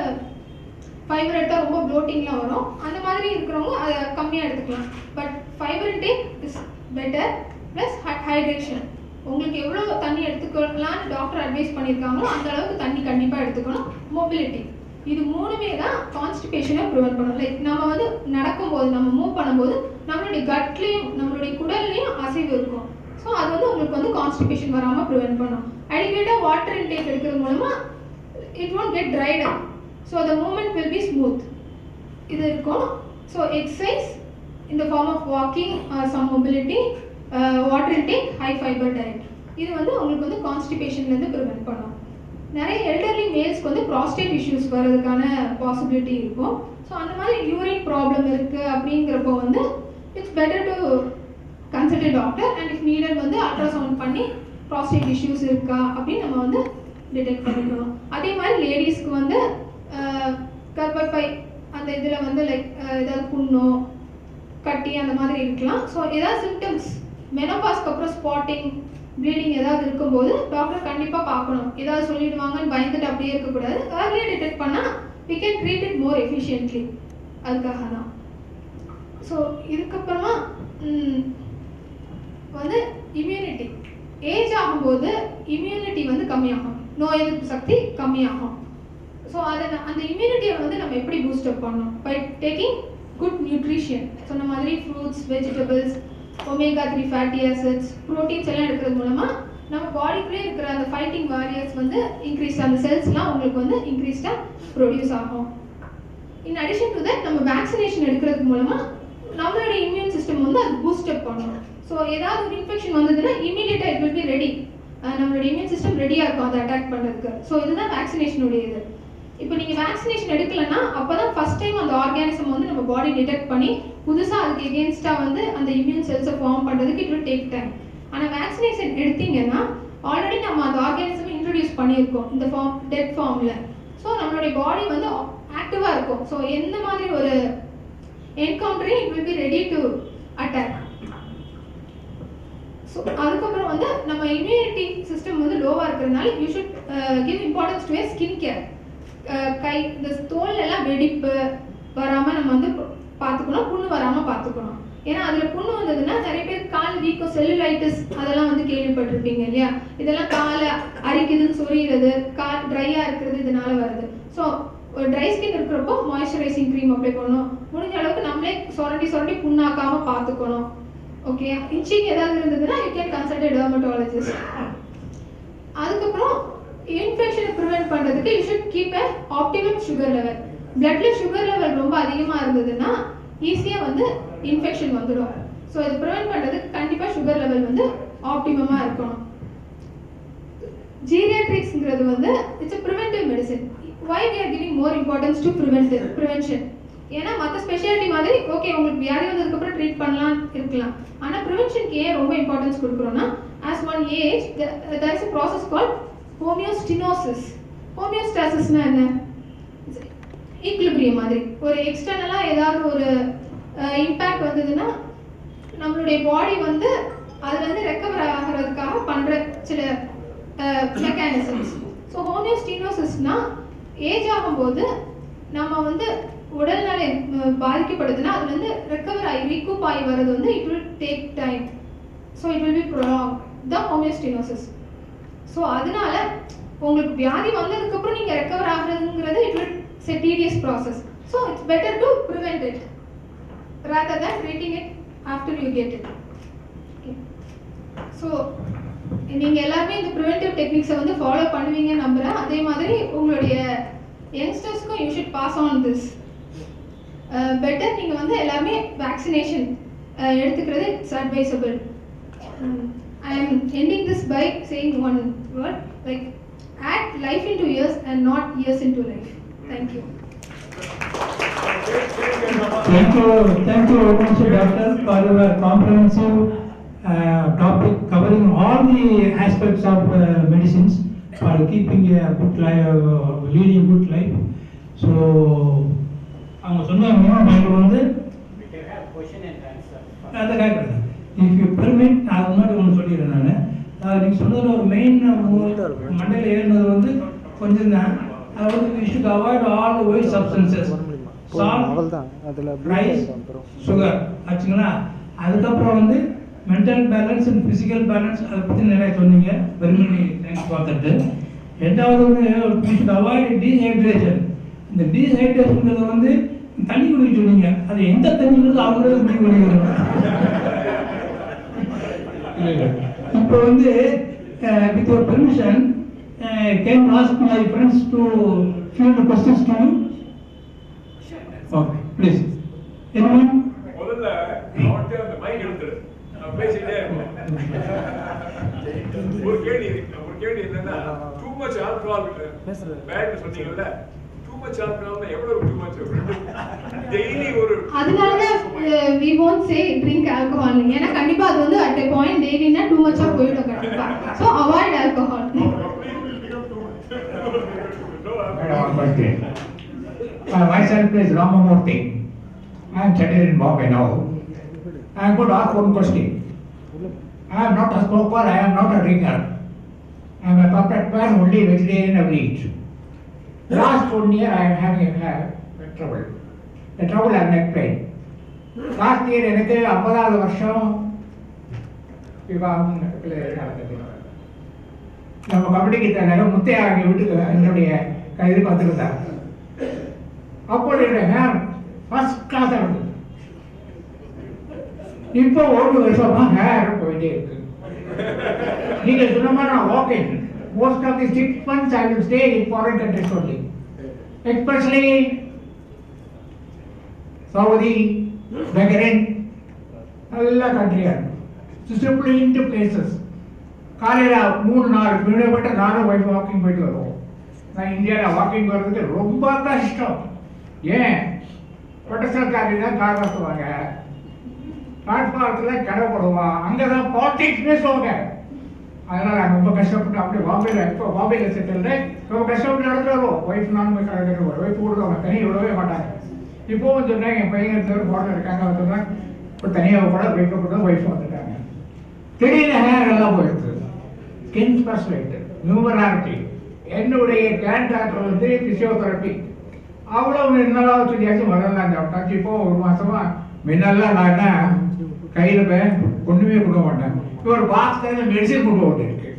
ஃபைபர் எடுத்தால் ரொம்ப ப்ளோட்டிங்லாம் வரும், அந்த மாதிரி இருக்கிறவங்க அதை கம்மியாக எடுத்துக்கலாம். But fibre intake is better. Plus hydration, உங்களுக்கு எவ்வளோ தண்ணி எடுத்துக்கலாம்னு டாக்டர் அட்வைஸ் பண்ணியிருக்காங்களோ அந்த அளவுக்கு தண்ணி கண்டிப்பாக எடுத்துக்கணும். மொபிலிட்டி, இது மூணுமே தான் கான்ஸ்டிபேஷனை ப்ரிவென்ட் பண்ணும். லைக் நம்ம வந்து நடக்கும்போது, நம்ம மூவ் பண்ணும்போது நம்மளுடைய கட்லேயும் நம்மளுடைய குடல்லையும் அசைவு இருக்கும். ஸோ அது வந்து உங்களுக்கு வந்து கான்ஸ்டிபேஷன் வராமல் ப்ரிவென்ட் பண்ணும். அடிக்கேட்டாக வாட்டர் இன்டேக் எடுக்கிறது மூலமாக it won't get dried up. So the movement will be smooth. இது இருக்கும். So exercise in the form of walking or some mobility, water intake, high fiber diet, இது வந்து உங்களுக்கு வந்து கான்ஸ்டிபேஷன்லேருந்து ப்ரிவென்ட் பண்ணும். நிறைய எல்டர்லி மேல்ஸ்க்கு வந்து ப்ராஸ்டேட் இஷ்யூஸ் வர்றதுக்கான பாசிபிலிட்டி இருக்கும். ஸோ அந்த மாதிரி யூரின் ப்ராப்ளம் இருக்குது அப்படிங்கிறப்போ வந்து it's better to consult doctor and if needed வந்து அல்ட்ராசவுண்ட் பண்ணி ப்ராஸ்டேட் இஷ்யூஸ் இருக்கா அப்படின்னு நம்ம வந்து டிடெக்ட் பண்ணிக்கணும். அதே மாதிரி லேடிஸ்க்கு வந்து கர்ப்பப்பை அந்த இதில் வந்து லைக் ஏதாவது புண்ணோ கட்டி அந்த மாதிரி இருக்கலாம். ஸோ ஏதாவது சிம்டம்ஸ் மெனோபாஸ்க்கு அப்புறம் ஸ்பாட்டிங் ப்ளீடிங் ஏதாவது இருக்கும்போது டாக்டர் கண்டிப்பாக பார்க்கணும். ஏதாவது சொல்லிடுவாங்கன்னு பயந்துட்டு அப்படியே இருக்கக்கூடாது. ஏர்லியாக டிடெக்ட் பண்ணால் we can treat it more efficiently. அதுக்காக தான். ஸோ இதுக்கப்புறமா வந்து இம்யூனிட்டி, ஏஜ் ஆகும்போது இம்யூனிட்டி வந்து கம்மியாகும், நோய் எதிர்ப்பு சக்தி கம்மியாகும். ஸோ அதை அந்த இம்யூனிட்டியை வந்து நம்ம எப்படி பூஸ்டப் பண்ணணும்? By taking good nutrition. சொன்ன மாதிரி fruits, vegetables, omega 3 fatty acids, proteins எல்லாம் எடுக்கிறது மூலமாக நம்ம பாடிக்குள்ளே இருக்கிற அந்த ஃபைட்டிங் வாரியர்ஸ் வந்து இன்க்ரீஸ், அந்த செல்ஸ்லாம் உங்களுக்கு வந்து இன்க்ரீஸ்டாக ப்ரொடியூஸ் ஆகும். இன் அடிஷன் டு தட் நம்ம வேக்சினேஷன் எடுக்கிறது மூலமாக நம்மளோட இம்யூன் சிஸ்டம் வந்து அது பூஸ்டப் பண்ணணும். ஸோ ஏதாவது ஒரு இன்ஃபெக்ஷன் வந்ததுன்னா இமீடியட்டாக இட் வில் பி ரெடி, நம்மளோட இம்யூன் சிஸ்டம் ரெடியாக இருக்கும் அதை அட்டாக் பண்ணுறதுக்கு. ஸோ இதுதான் வேக்சினேஷனுடைய இது. இப்போ நீங்கள் வேக்சினேஷன் எடுக்கலைன்னா அப்போ தான் ஃபஸ்ட் டைம் அந்த ஆர்கானிசம் வந்து நம்ம பாடி டிடெக்ட் பண்ணி புதுசாக அதுக்கு எகென்ஸ்டாக வந்து அந்த இம்யூன் செல்ஸை ஃபார்ம் பண்ணுறதுக்கு இட் வில் டேக் டைம். ஆனால் வேக்சினேஷன் எடுத்தீங்கன்னா ஆல்ரெடி நம்ம அந்த ஆர்கானிசம் இன்ட்ரடியூஸ் பண்ணியிருக்கோம் இந்த ஃபார்ம், டெட் ஃபார்மில். ஸோ நம்மளுடைய பாடி வந்து ஆக்டிவாக இருக்கும். ஸோ எந்த மாதிரி ஒரு என்கவுண்டரையும் it will be ready to attack. So அதுக்கப்புறம் வந்து நம்ம இம்யூனிட்டி சிஸ்டம் வந்து லோவாக இருக்கிறதுனால you should give importance to skin care. கை இந்த தோல் எல்லாம் வெடிப்பு வராமல் நம்ம வந்து பார்த்துக்கணும், புண்ணு வராமல் பார்த்துக்கணும். ஏன்னா அதில் புண்ணு வந்ததுன்னா நிறைய பேர் கால் வீக்கம், செல்லுலைட்டிஸ் அதெல்லாம் வந்து கேள்விப்பட்டிருப்பீங்க இல்லையா? இதெல்லாம் காலை அரிக்குதுன்னு சொரிகிறது, கால் ட்ரையாக இருக்கிறது இதனால வருது. ஸோ ஒரு ட்ரை ஸ்கின் இருக்கிறப்போ மாய்ஸ்சரைசிங் க்ரீம் அப்ளை பண்ணணும். முடிஞ்ச அளவுக்கு நம்மளே சொரண்டி புண்ணாக்காமல் பார்த்துக்கணும். ஓகே, இன்ச்சிங் ஏதாவது இருந்ததுன்னா யூ கேன் கன்சல்ட் டெர்மட்டாலஜிஸ்ட். அதுக்கப்புறம் இன்ஃபெக்ஷனை ப்ரிவென்ட் பண்ணுறதுக்கு you should keep a optimum sugar level. பிளட்ல சுகர் லெவல் ரொம்ப அதிகமாக இருந்ததுன்னா ஈஸியாக வந்து இன்ஃபெக்ஷன் வந்துடும். ஸோ இது ப்ரிவென்ட் பண்ணுறதுக்கு கண்டிப்பாக சுகர் லெவல் வந்து ஆப்டிமமாக இருக்கணும். ஜீரியாட்ரிக்ஸ்ங்கிறது வந்து it's a preventive medicine. Why we are giving more importance to prevention? ஏன்னா மற்ற ஸ்பெஷாலிட்டி மாதிரி ஓகே உங்களுக்கு வியாதி வந்ததுக்கப்புறம் ட்ரீட் பண்ணலாம் இருக்கலாம். ஆனால் ப்ரிவென்ஷனுக்கு ஏன் ரொம்ப இம்பார்ட்டன்ஸ் கொடுக்குறோன்னா as one age there is a process called homeostasis. ஹோமியோஸ்டாசிஸ்னா என்ன? ஈக்லிபிரியம் மாதிரி. ஒரு எக்ஸ்டர்னலாக ஏதாவது ஒரு இம்பேக்ட் வந்ததுன்னா நம்மளுடைய பாடி வந்து அதுலேருந்து ரெக்கவர் ஆகிறதுக்காக பண்ணுற சில மெக்கானிசம்ஸ். ஸோ ஹோமியோஸ்டினோசிஸ்னா ஏஜ் ஆகும்போது நம்ம வந்து உடல்நலை பாதிக்கப்படுதுன்னா அதுலேருந்து ரெக்கவர் ஆகி ரீகூப் ஆகி வர்றது வந்து it will take time. So it will be prolong the homeostasis. So அதனால உங்களுக்கு வியாதி வந்ததுக்கப்புறம் நீங்கள் ரெக்கவர் ஆகுறதுங்கிறது it will a tedious process. So it's better to prevent it rather than treating it after you get it. Okay. So நீங்க எல்லாரும் இந்த preventive techniques வந்து ஃபாலோ பண்ணுவீங்க நம்புறேன். அதே மாதிரி உங்களுடைய யங்ஸ்டர்ஸ்க்கும் you should pass on this. Better நீங்க வந்து எல்லாரும் வேக்சினேஷன் எடுத்துக்கிறது it's advisable. I am ending this by saying one word like add life into years and not years into life. Thank you. Thank you very much, Doctor, for your comprehensive topic covering all the aspects of medicines for keeping a good life, leading a good life. So, அவங்க சொன்னாங்க நாங்க வந்து அதை கேட்குறேன். If you permit அது முன்னாடி ஒன்று சொல்லிடுறேன் நான். நீங்கள் சொன்னதில் ஒரு மெயின் மண்டையில் ஏறினது வந்து கொஞ்சம் தான். அதாவது we should avoid all the white substances, salt, rice, sugar ஆச்சுங்களா. அதுக்கப்புறம் வந்து mental balance and physical balance அதை பற்றி நிறைய சொன்னீங்க. Very many thanks for that. ரெண்டாவது வந்து we should avoid dehydration. இந்த டீஹைட்ரேஷன்ங்கிறது வந்து தண்ணி குடிக்க சொன்னீங்க. அது எந்த தண்ணிங்கிறது அவங்களே முடிவு பண்ணிக்கணும். இப்போ வந்து with your permission can I ask my friends to field the questions to you? Okay, please. Anyone? முதல்ல அவன்கிட்ட அந்த மைக் எடுத்துரு, நான் பேசிட்டே இருக்கேன். ஒரு கேள்வி என்னன்னா, டூ மச் ஆல்கஹால் பேட்னு சொன்னீங்கல்ல, டூ மச் ஆல்கஹால்னா எவ்வளவு டூ மச்? டெய்லி ஒரு அதனால we won't say drink alcohol. ஏன்னா கண்டிப்பா அது வந்து at a point டெய்லினா too much போயிடும் கண்டிப்பா. So avoid alcohol. One question. Myself is Ramamurthy. I am settled in Bombay now. I am going to ask one question. I am not a smoker, I am not a drinker. I am a perfect man, only vegetarian I will eat. Last 1 year I am having a trouble. The trouble I have neck pain. Last year எனக்கு 50வது வருஷம் விவாகம் நடந்தது. நம்ம கபடிக்கு தர முத்தையா வீட்டுக்கு என்னுடைய இதுக்கு வந்துருந்தார். அப்போ என்னுடைய ஹேர் ஃபர்ஸ்ட் கிளாஸ் இருந்தது. இப்போ 1 வருஷமா ஹேர் போயிட்டே இருக்கு. நீங்க சொன்ன மாதிரி நான் walking most of the 6 months I will stay in foreign countries only, especially Saudi, Bahrain, எல்லா கண்ட்ரியும் simply into places. காலையில் 3-4 கிலோமீட்டர் நானும் ஒய்ஃப் வாக்கிங் போயிட்டு வருவோம். நான் இந்தியாவில் வாக்கிங் வர்றதுக்கு ரொம்ப கஷ்டம். ஏன் ப்ரொடெஸ்டன்ட்காரி தான் கார் நடத்துவாங்க, பிளாட்ஃபாரத்தில் கடை போடுவான், அங்கே தான் பாலிடிக்ஸ் பேசுவாங்க. அதனால் நாங்கள் ரொம்ப கஷ்டப்பட்டு அப்படியே பாம்பேயில் இப்போ பாம்பேயில் செட்டில்டு ரொம்ப கஷ்டப்பட்டு நடந்து வருவோம். ஒய்ஃப் நானும் போய் கடை கட்டு ஒய்ஃப் விடுவாங்க, தனியாக விடவே மாட்டாங்க. இப்போவும் சொன்னேன் என் பையன் இருந்தவர் போட்டில் இருக்காங்க வந்துடுறேன், இப்போ தனியாக கூட ஒய்ஃபை கூட ஒய்ஃப் வந்துட்டாங்க. திடீர்னு ஹேர் எல்லாம் போயிடுது. ஸ்கின் ஸ்பெஷலிஸ்ட் நியூமராலிட்டி. என்னுடைய கிராண்ட் டாக்டர் வந்து பிசியோதெரப்பி. அவ்வளோ என்னெல்லாம் சொல்லியாச்சும் வரலாம் சாப்பிட்டாச்சு. இப்போ 1 மாசமா முன்னெல்லாம் நான் என்ன கையில் ஒன்றுமே கொடுக்க மாட்டேன். இப்போ ஒரு பாக்ஸ் மெடிசன் கொண்டு வந்துருக்கு.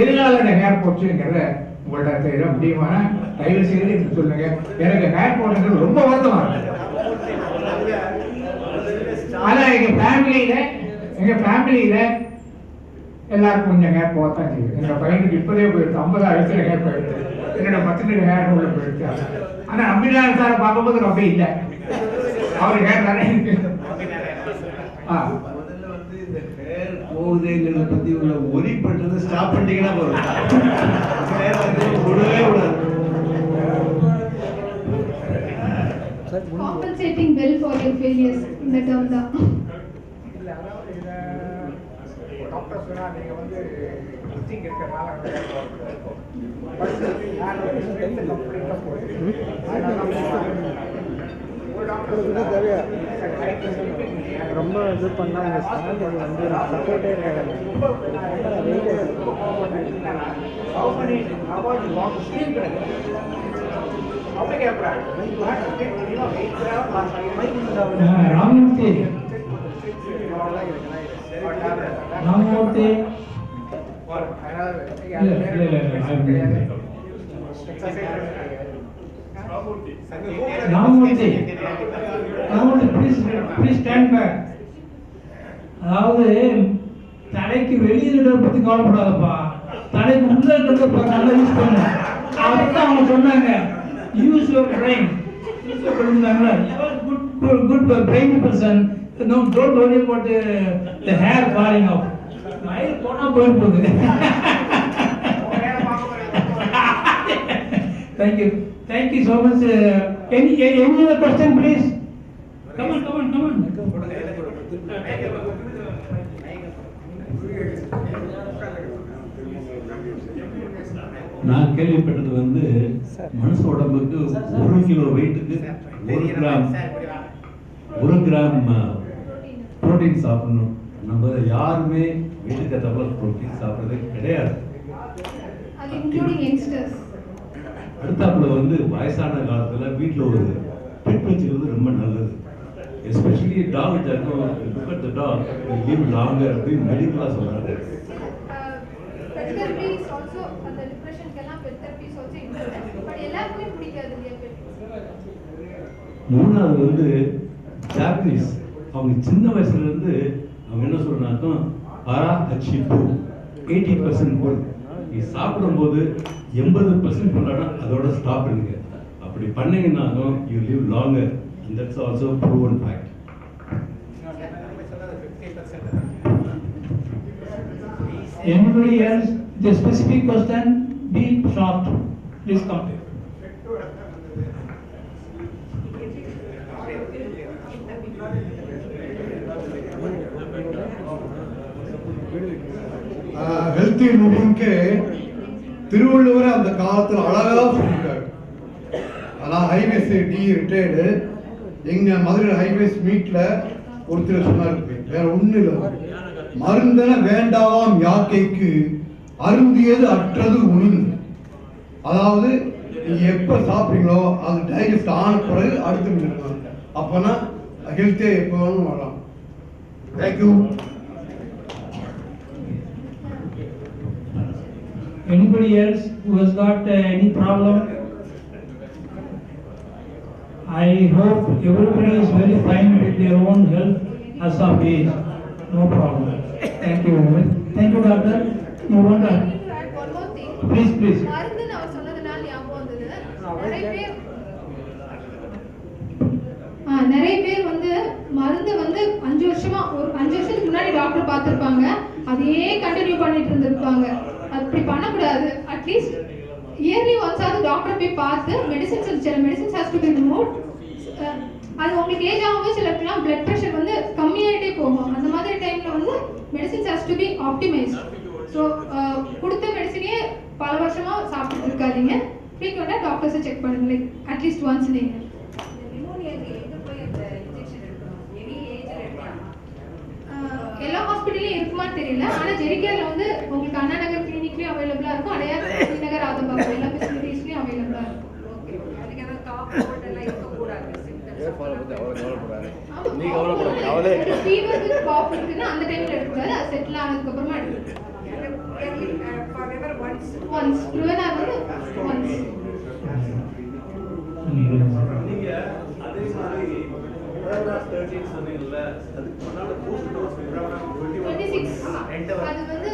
எதனால இந்த ஹேர் போச்சுங்கிறத உங்கள்கிட்ட செய்ய முடியுமான தயவு செய்து சொல்லுங்க. எனக்கு ஹேர் போடுறது ரொம்ப வருத்தமா இருக்கு. ஆனால் எங்கள் ஃபேமிலியில் எல்லாருக்கும் கொஞ்சம் ஹேர் போகத்தான் செய்யுது. என்னோட பையனுக்கு இப்போதே போயிடுது, 50 வயசுல ஹேர் போயிடுது. என்னோட பசங்களுக்கு ஹேர் உள்ள போயிடுச்சு. ஆனால் நம்பினார் சாரை பார்க்கும்போது ரொம்ப இல்லை, அவருக்கு ஹேர் நிறைய இருக்கு. முதல்ல வந்து இந்த ஹேர் போகுதுங்கிறத பத்தி உள்ள ஒரி பண்றதை ஸ்டாப் பண்ணிட்டீங்கன்னா போதும். ஹேர் வந்து விடவே விடாது. Compensating well for your failures இந்த term தான். டாக்டர் சொன்னா நீங்க வந்து டீச்சிங் இருக்கறனால ரொம்ப இது பண்ணாங்க ஸ்டாண்ட் வந்து சப்போர்ட்டே இருக்காங்க. Ramamoorthy Ramamoorthy Ramamoorthy please stand back. அதாவது தலைக்கு வெளியில பத்தி கவலைப்படாதப்பா, தலைக்கு உள்ள இருக்கிறத நல்லா யூஸ் பண்ணு. அதுதான் அவங்க சொன்னாங்க, use your brain. Good brain person. No, don't worry about the hair falling off. மயில் போனா போயிட்டு போகுது. Thank you so much. Any other question, please? Come on. நான் கேள்விப்பட்டது வந்து மனுஷ உடம்புக்கு 1 கிலோ வெயிட்டுக்கு 1 கிராம் புரோட்டீன் சாப்பிடணும். நம்ம யாருமே வீட்டுக்கு தவிர புரோட்டீன் சாப்பிட்றதே கிடையாது. அடுத்தாப்புல வந்து வயசான காலத்துல வீட்டில் ஒரு பெட் வச்சுக்கிறது ரொம்ப நல்லது. Especially especially dog jargon, look at the dog, will live longer. Medical சொல்றாங்க. Pet therapy is also அந்த depression கெல்லாம் pet therapy is also important. But எல்லாருக்குமே பிடிக்காது இல்லையா pet? மூணாவது வந்து ஜாப்பனீஸ். அவங்க சின்ன வயசுல இருந்து அவங்க என்ன சொல்றாங்க, ஆரா அச்சிப்பு 80% போல் நீ சாப்பிடும்போது 80% பண்ணாலும் அதோட ஸ்டாப் பண்ணுங்க. அப்படி பண்ணீங்கன்னாலும் you live longer. And that's also proven fact. Anybody else? The specific question, be short. Please complete. Healthy லிவிங்க்கு திருவள்ளுவர் அந்த காலத்தில் அழகாக சொல்லியிருக்காரு. ஆனால் ஹைவேஸ் டி ரிட்டையர்டு எங்கள் மதுரை ஹைவேஸ் மீட்டில் ஒருத்தர் சொன்னார், வேற ஒன்றும் இல்லை, மருந்தன வேண்டாவாம் யாக்கைக்கு அருந்தியது அற்றது உண். அதாவது நீங்கள் எப்போ சாப்பிட்றீங்களோ அது டைஜஸ்ட் ஆன பிறகு அடுத்து இருக்கணும். அப்போனா ஹெல்த்தியாக எப்போ வேணும் வரலாம். Thank you. Anybody else who has got any problem? I hope everybody is very fine with their own health as of age. No problem. Thank you. Thank you, doctor. You want to add one more thing? Please. மருந்து நான் சொன்னதுனால ஞாபகம் வந்தது. நிறைய பேர் வந்து மருந்து வந்து 5 வருஷத்துக்கு முன்னாடி டாக்டர் பார்த்திருப்பாங்க, அதையே கண்டினியூ பண்ணிட்டு இருந்திருப்பாங்க. அப்படி பண்ணக்கூடாது. அட்லீஸ்ட் இயர்லி ஒன்ஸ் ஆகுது டாக்டர் போய் பார்த்து சில medicines has to be remove. அது உங்களுக்கு ஏஜ் ஆகும்போது சிலருக்குலாம் பிளட் ப்ரெஷர் வந்து கம்மியாகிட்டே போகும். அந்த மாதிரி டைமில் வந்து medicines has to be optimised. So கொடுத்த மெடிசனையே பல வருஷமாக சாப்பிட்டு இருக்காதீங்க. ஃப்ரீக்வெண்ட்டாக டாக்டர்ஸை செக் பண்ணுங்க, லைக் அட்லீஸ்ட் ஒன்ஸ் நீங்கள். எல்லா ஹாஸ்பிட்டலையும் இருக்குமான்னு தெரியல, ஆனால் ஜெரிகேரில் வந்து உங்களுக்கு அண்ணா நகர் கிளினிக்லேயும் அவைலபிளாக இருக்கும், அடையார் நகர் ஆதம்பாக்கம் எல்லா ஃபெசிலிட்டிஸ்லையும் அவைலபிளாக இருக்கும். ஃபீவர் வித் காஃப் இருக்குன்னா அந்த டைமில் எடுக்கக்கூடாது, அது செட்டில் ஆனதுக்கப்புறமா எடுக்கணும். ஒன்ஸ் ப்ரிவெனா வந்து ஒன்ஸ். நீங்க அதே மாதிரி 13 சொன்னீங்கல்ல, அதுக்கு முன்னால பூஸ்ட் டோஸ் 26 அது வந்து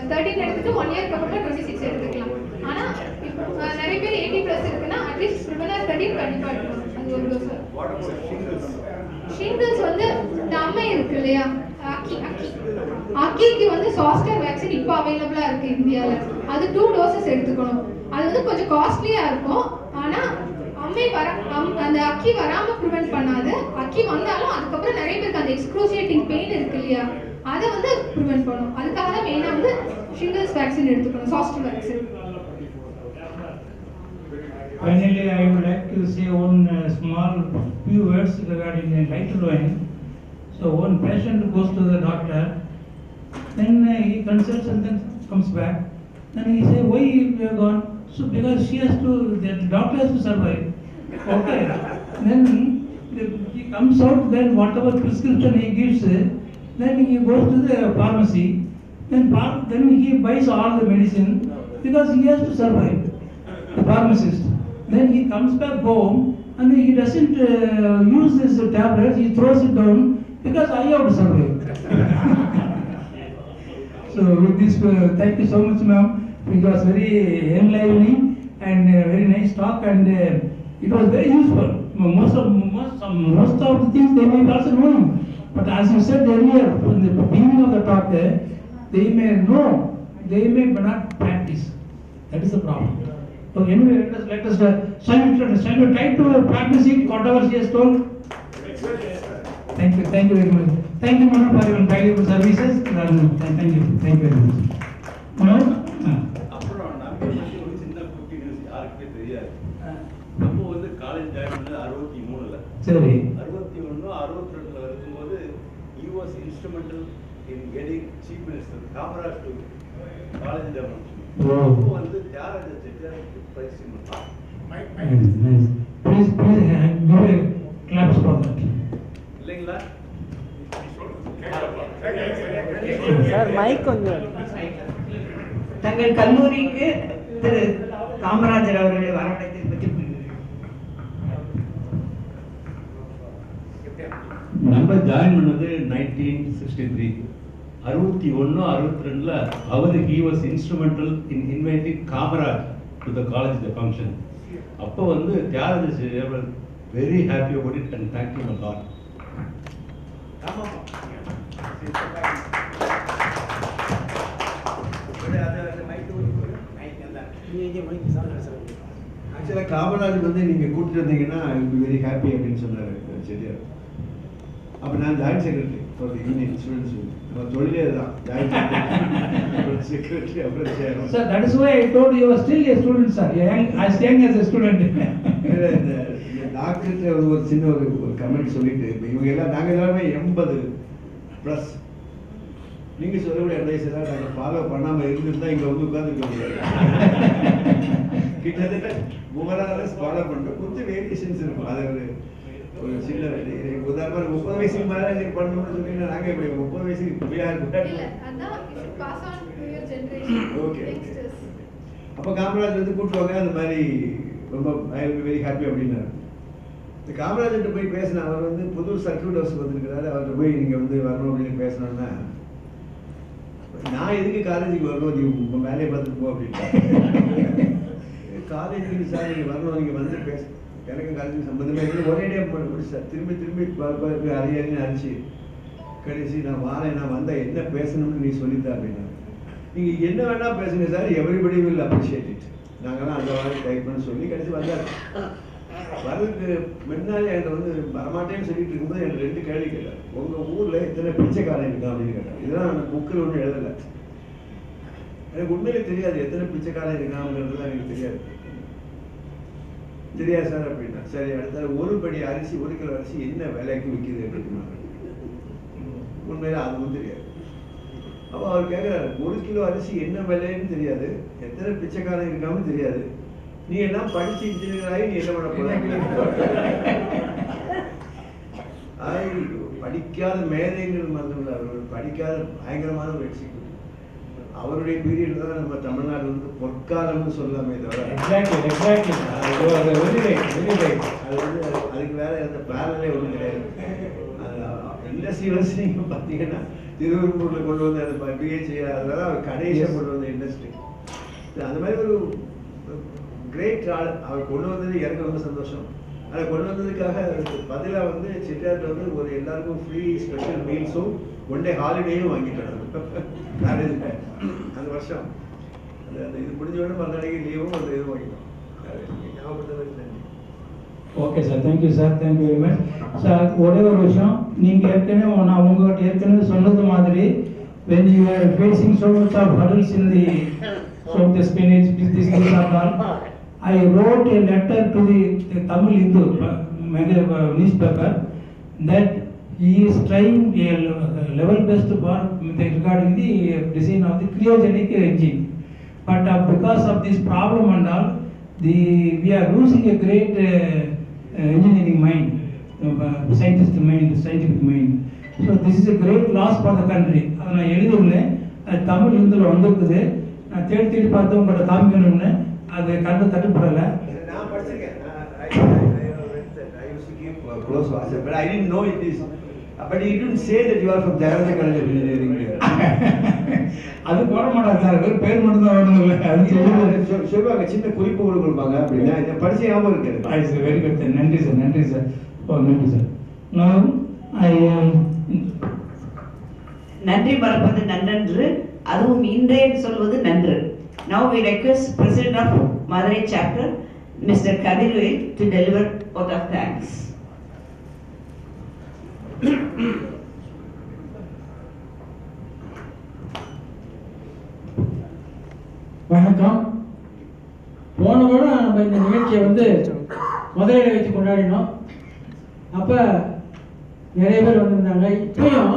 13 எடுத்துட்டு 1 இயர்க்கு அப்புறம் 26 எடுத்துக்கலாம். ஆனா இப்போ நிறைய பேர் 80+ இருக்குன்னா அட்லீஸ்ட் ப்ரிவெனா 13 கண்டிப்பா எடுக்கணும். அது ஒரு டோஸ். ஷிங்கிள்ஸ் வந்து இந்த அம்மை இருக்கு இல்லையா, அக்கிக்கு வந்து சாஸ்டர் வேக்சின் இப்போ அவைலபிளா இருக்கு இந்தியாவில். அது 2 டோசஸ் எடுத்துக்கணும். அது வந்து கொஞ்சம் காஸ்ட்லியா இருக்கும், ஆனா அந்த அக்கி வராம ப்ரிவென்ட் பண்ணாது. அக்கி வந்தாலும் அதுக்கப்புறம் நிறைய பேருக்கு அந்த எக்ஸ்க்ரூசியேட்டிங் பெயின் இருக்கு இல்லையா, அதை வந்து ப்ரிவென்ட் பண்ணும். அதுக்காக தான் மெயினாக வந்து ஷிங்கிள்ஸ் வேக்சின் எடுத்துக்கணும், சாஸ்டர் vaccine. Finally, I would like to say one small few words regarding the vital loin. So, one patient goes to the doctor, then he consults and then comes back. Then he say, why you have gone? So, because the doctor has to survive. Okay. Then he comes out, then whatever prescription he gives, then he goes to the pharmacy. Then he buys all the medicine because he has to survive. The pharmacist. Then he comes back home and he doesn't use this tablet, he throws it down because I have to survive. So with this, thank you so much, ma'am. It was very enlivening and very nice talk, and it was very useful. Most of the things they may also know, but as you said earlier in the beginning of the talk, they may know, they may not practice. That is the problem. So anyway, let us shall we try to practice it, whatever she has told. Thank you very much. Thank you, madam, for your valuable services. Thank you very much. Madam. அப்புறம் நம்ம ஒரு சின்ன குட்டி news யாருக்குமே தெரியாது. நம்ம வந்து college join பண்ணது 63ல. சரி. 61 62ல இருக்கும்போது he was instrumental in getting chief minister Kamaraj to college development. அப்போ வந்து தியாகராஜ செட்டியார் பிரைஸ் பண்ணாங்க. Nice. Please give a claps for that. இல்லைங்க சொல்றீங்களா? சார் மைக் கொஞ்சம். தங்கள் கல்லூரிக்கு திரு காமராஜர் அவர்களை வரவழைத்ததை பற்றி நம்ம ஜாயின் பண்ணது 1963. 61 62 அவர் he was instrumental in inviting Kamaraj to the college the function. அப்போ வந்து Thyagaraja very happy about it and thank him a lot. ஆக்சுவலாக காமராஜ் வந்து நீங்கள் கூட்டிட்டு வந்தீங்கன்னா I will be very happy அப்படின்னு சொன்னார் செட்டியார். அப்போ நான் joint secretary for union students. நம்ம தொழிலே தான் ஜாயின்ட் செக்ரட்டரி அப்புறம் சேரும். Sir, that is why I told you are still a student, sir. As young as a student. இந்த டாக்டர்கிட்ட ஒரு சின்ன ஒரு கமெண்ட் சொல்லிட்டு இப்போ இவங்க எல்லாம் நாங்கள் எல்லாருமே 80+. நீங்கள் சொல்லக்கூடிய அட்வைஸ் எல்லாம் நாங்கள் ஃபாலோ பண்ணாமல் இருந்துட்டு தான் இங்கே வந்து உட்காந்துருக்க முடியாது. கிட்டத்தட்ட ஓவரால் ஃபாலோ பண்ணுறோம். கொஞ்சம் வேரியேஷன்ஸ் இருக்கும். அது ஒரு சின்ன உதாரணமாக 30 வயசுக்கு மேலே நீங்கள் பண்ணணும்னு சொன்னீங்கன்னா நாங்கள் இப்போ 30 வயசுக்கு ஓகே. அப்போ காமராஜ் வந்து கூப்பிட்டுவாங்க அந்த மாதிரி ரொம்ப ஐ வில் பி வெரி ஹாப்பி அப்படின்னாரு. இந்த காமராஜர்கிட்ட போய் பேசினேன். அவர் வந்து புது சர்க்கியூட் ஹவுஸ் வந்திருக்கிறாரு. அவர்கிட்ட போய் நீங்கள் வந்து வரணும் அப்படின்னு பேசணுன்னா நான் எதுக்கு காலேஜுக்கு வரணும், நீ உங்கள் வேலையை பார்த்துட்டு போ அப்படின்ட்டு. காலேஜுக்கு சார் நீங்கள் வரணும், நீங்கள் வந்து பேச எனக்கு காலேஜுக்கு சம்மந்தமே இல்லை. ஒரே டே முடிச்சார். திரும்பி திரும்பி அறியாதுன்னு அரிச்சு கடைசி நான் வாரேன், நான் வந்தால் என்ன பேசணும்னு நீ சொல்லித்தா அப்படின்னா. நீங்கள் என்ன வேணால் பேசுங்க sir, everybody will appreciate it. நாங்கள்லாம் அந்த மாதிரி டைப் பண்ணி சொல்லி கடைசி வந்தார். வரதுக்கு முன்னாடி என்கிட்ட வந்து வரமாட்டேன்னு சொல்லிட்டு இருக்கும்போது எனக்கு 2 கேள்வி கேட்டார். உங்கள் ஊரில் எத்தனை பிச்சைக்காரன் இருக்கா அப்படின்னு கேட்டார். இதெல்லாம் நான் புக்கில் ஒன்றும் எழுதலை. எனக்கு உண்மையிலே தெரியாது எத்தனை பிச்சைக்காரன் இருக்காங்கிறதுலாம் எனக்கு தெரியாது. தெரியாது சார் அப்படின்னா. சரி, அடுத்த ஒரு படி அரிசி 1 கிலோ அரிசி என்ன விலைக்கு விற்கிது அப்படின்னா உண்மையில அதுவும் தெரியாது. அப்போ அவர் கேட்குறாரு, 1 கிலோ அரிசி என்ன விலைன்னு தெரியாது, எத்தனை பிச்சைக்காரன் இருக்கான்னு தெரியாது, நீ எல்லாம் படிச்சு இன்ஜினியர் ஆகி நீ என்ன பண்ண போற? படிக்காத மேதைங்கிறது மட்டும் அவர் படிக்காத பயங்கரமான ஒரு எக்ஸிக்யூட்டிவ். அவருடைய பீரியட் தான் நம்ம தமிழ்நாடு வந்து பொற்காலம்னு சொல்லாமே தவிர அது வந்து அதுக்கு வேற அந்த பேரலே ஒன்றும் கிடையாது. இண்டஸ்ட்ரி நீங்கள் பார்த்தீங்கன்னா திருவள்ளூரில் கொண்டு வந்த அந்த பிஹெச்சி அதெல்லாம் அவர் கடைசியாக கொண்டு வந்த இண்டஸ்ட்ரி. அந்த மாதிரி ஒரு கிரேட் ஆள் அவர் கொண்டு வந்தது எனக்கு ரொம்ப சந்தோஷம். அதை கொண்டு வந்ததுக்காக பதிலாக வந்து செட்டியார்ட்ட வந்து ஒரு எல்லாருக்கும் ஃப்ரீ ஸ்பெஷல் மீல்ஸும் 1 டே ஹாலிடேயும் வாங்கிட்டாங்க காலேஜில் அந்த வருஷம். அந்த இது முடிஞ்சோடனே மறுநாளைக்கு லீவும் அந்த இதுவும் வாங்கிட்டோம். ஞாபகப்படுத்துறது நன்றி. Okay sir, thank you sir, thank you very much sir. ஒரே ஒரு விஷயம், நீங்கள் ஏற்கனவே நான் உங்கள்கிட்ட ஏற்கனவே சொன்னது மாதிரி when you are facing so much of hurdles in the spinach business and all, I wrote a letter to the Tamil Hindu newspaper that he is trying a level best for regarding the design of the cryogenic engine, but because of this problem and all, we are losing a great engineering mind, scientific mind. So this is a great loss for the country. நான் எழுதியுள்ளேன், தமிழ் இந்துல வந்திருக்குது. நான் தேடி பார்த்து உங்கள்கிட்ட காமிக்கணும்னு அது கண்டு தட்டுப்படலை. நான் படிச்சிருக்கேன். I used to keep close watch, but I didn't know it is. But he didn't say that you are from Jayalalitha College of Engineering. அது போட மாட்டாங்க சார், வெறும் பேர் மட்டும் தான் வரணும்ல. அது சொல்லுவாங்க, சின்ன குறிப்புகள் கொடுப்பாங்க அப்படின்னா இதை படிச்சு ஞாபகம் இருக்காது. வெரி குட் சார், நன்றி சார், நன்றி சார், நன்றி சார். நான் நன்றி மறப்பது நன்றன்று, அதுவும் இன்றே சொல்வது நன்று. Now we request President of Madurai Chapter, Mr. Kadirvel, to deliver vote of thanks. வணக்கம். போன வாரம் நம்ம இந்த நிகழ்ச்சியை வந்து மதுரையில் வச்சு கொண்டாடினோம். அப்போ நிறைய பேர் வந்திருந்தாங்க. இப்பயும்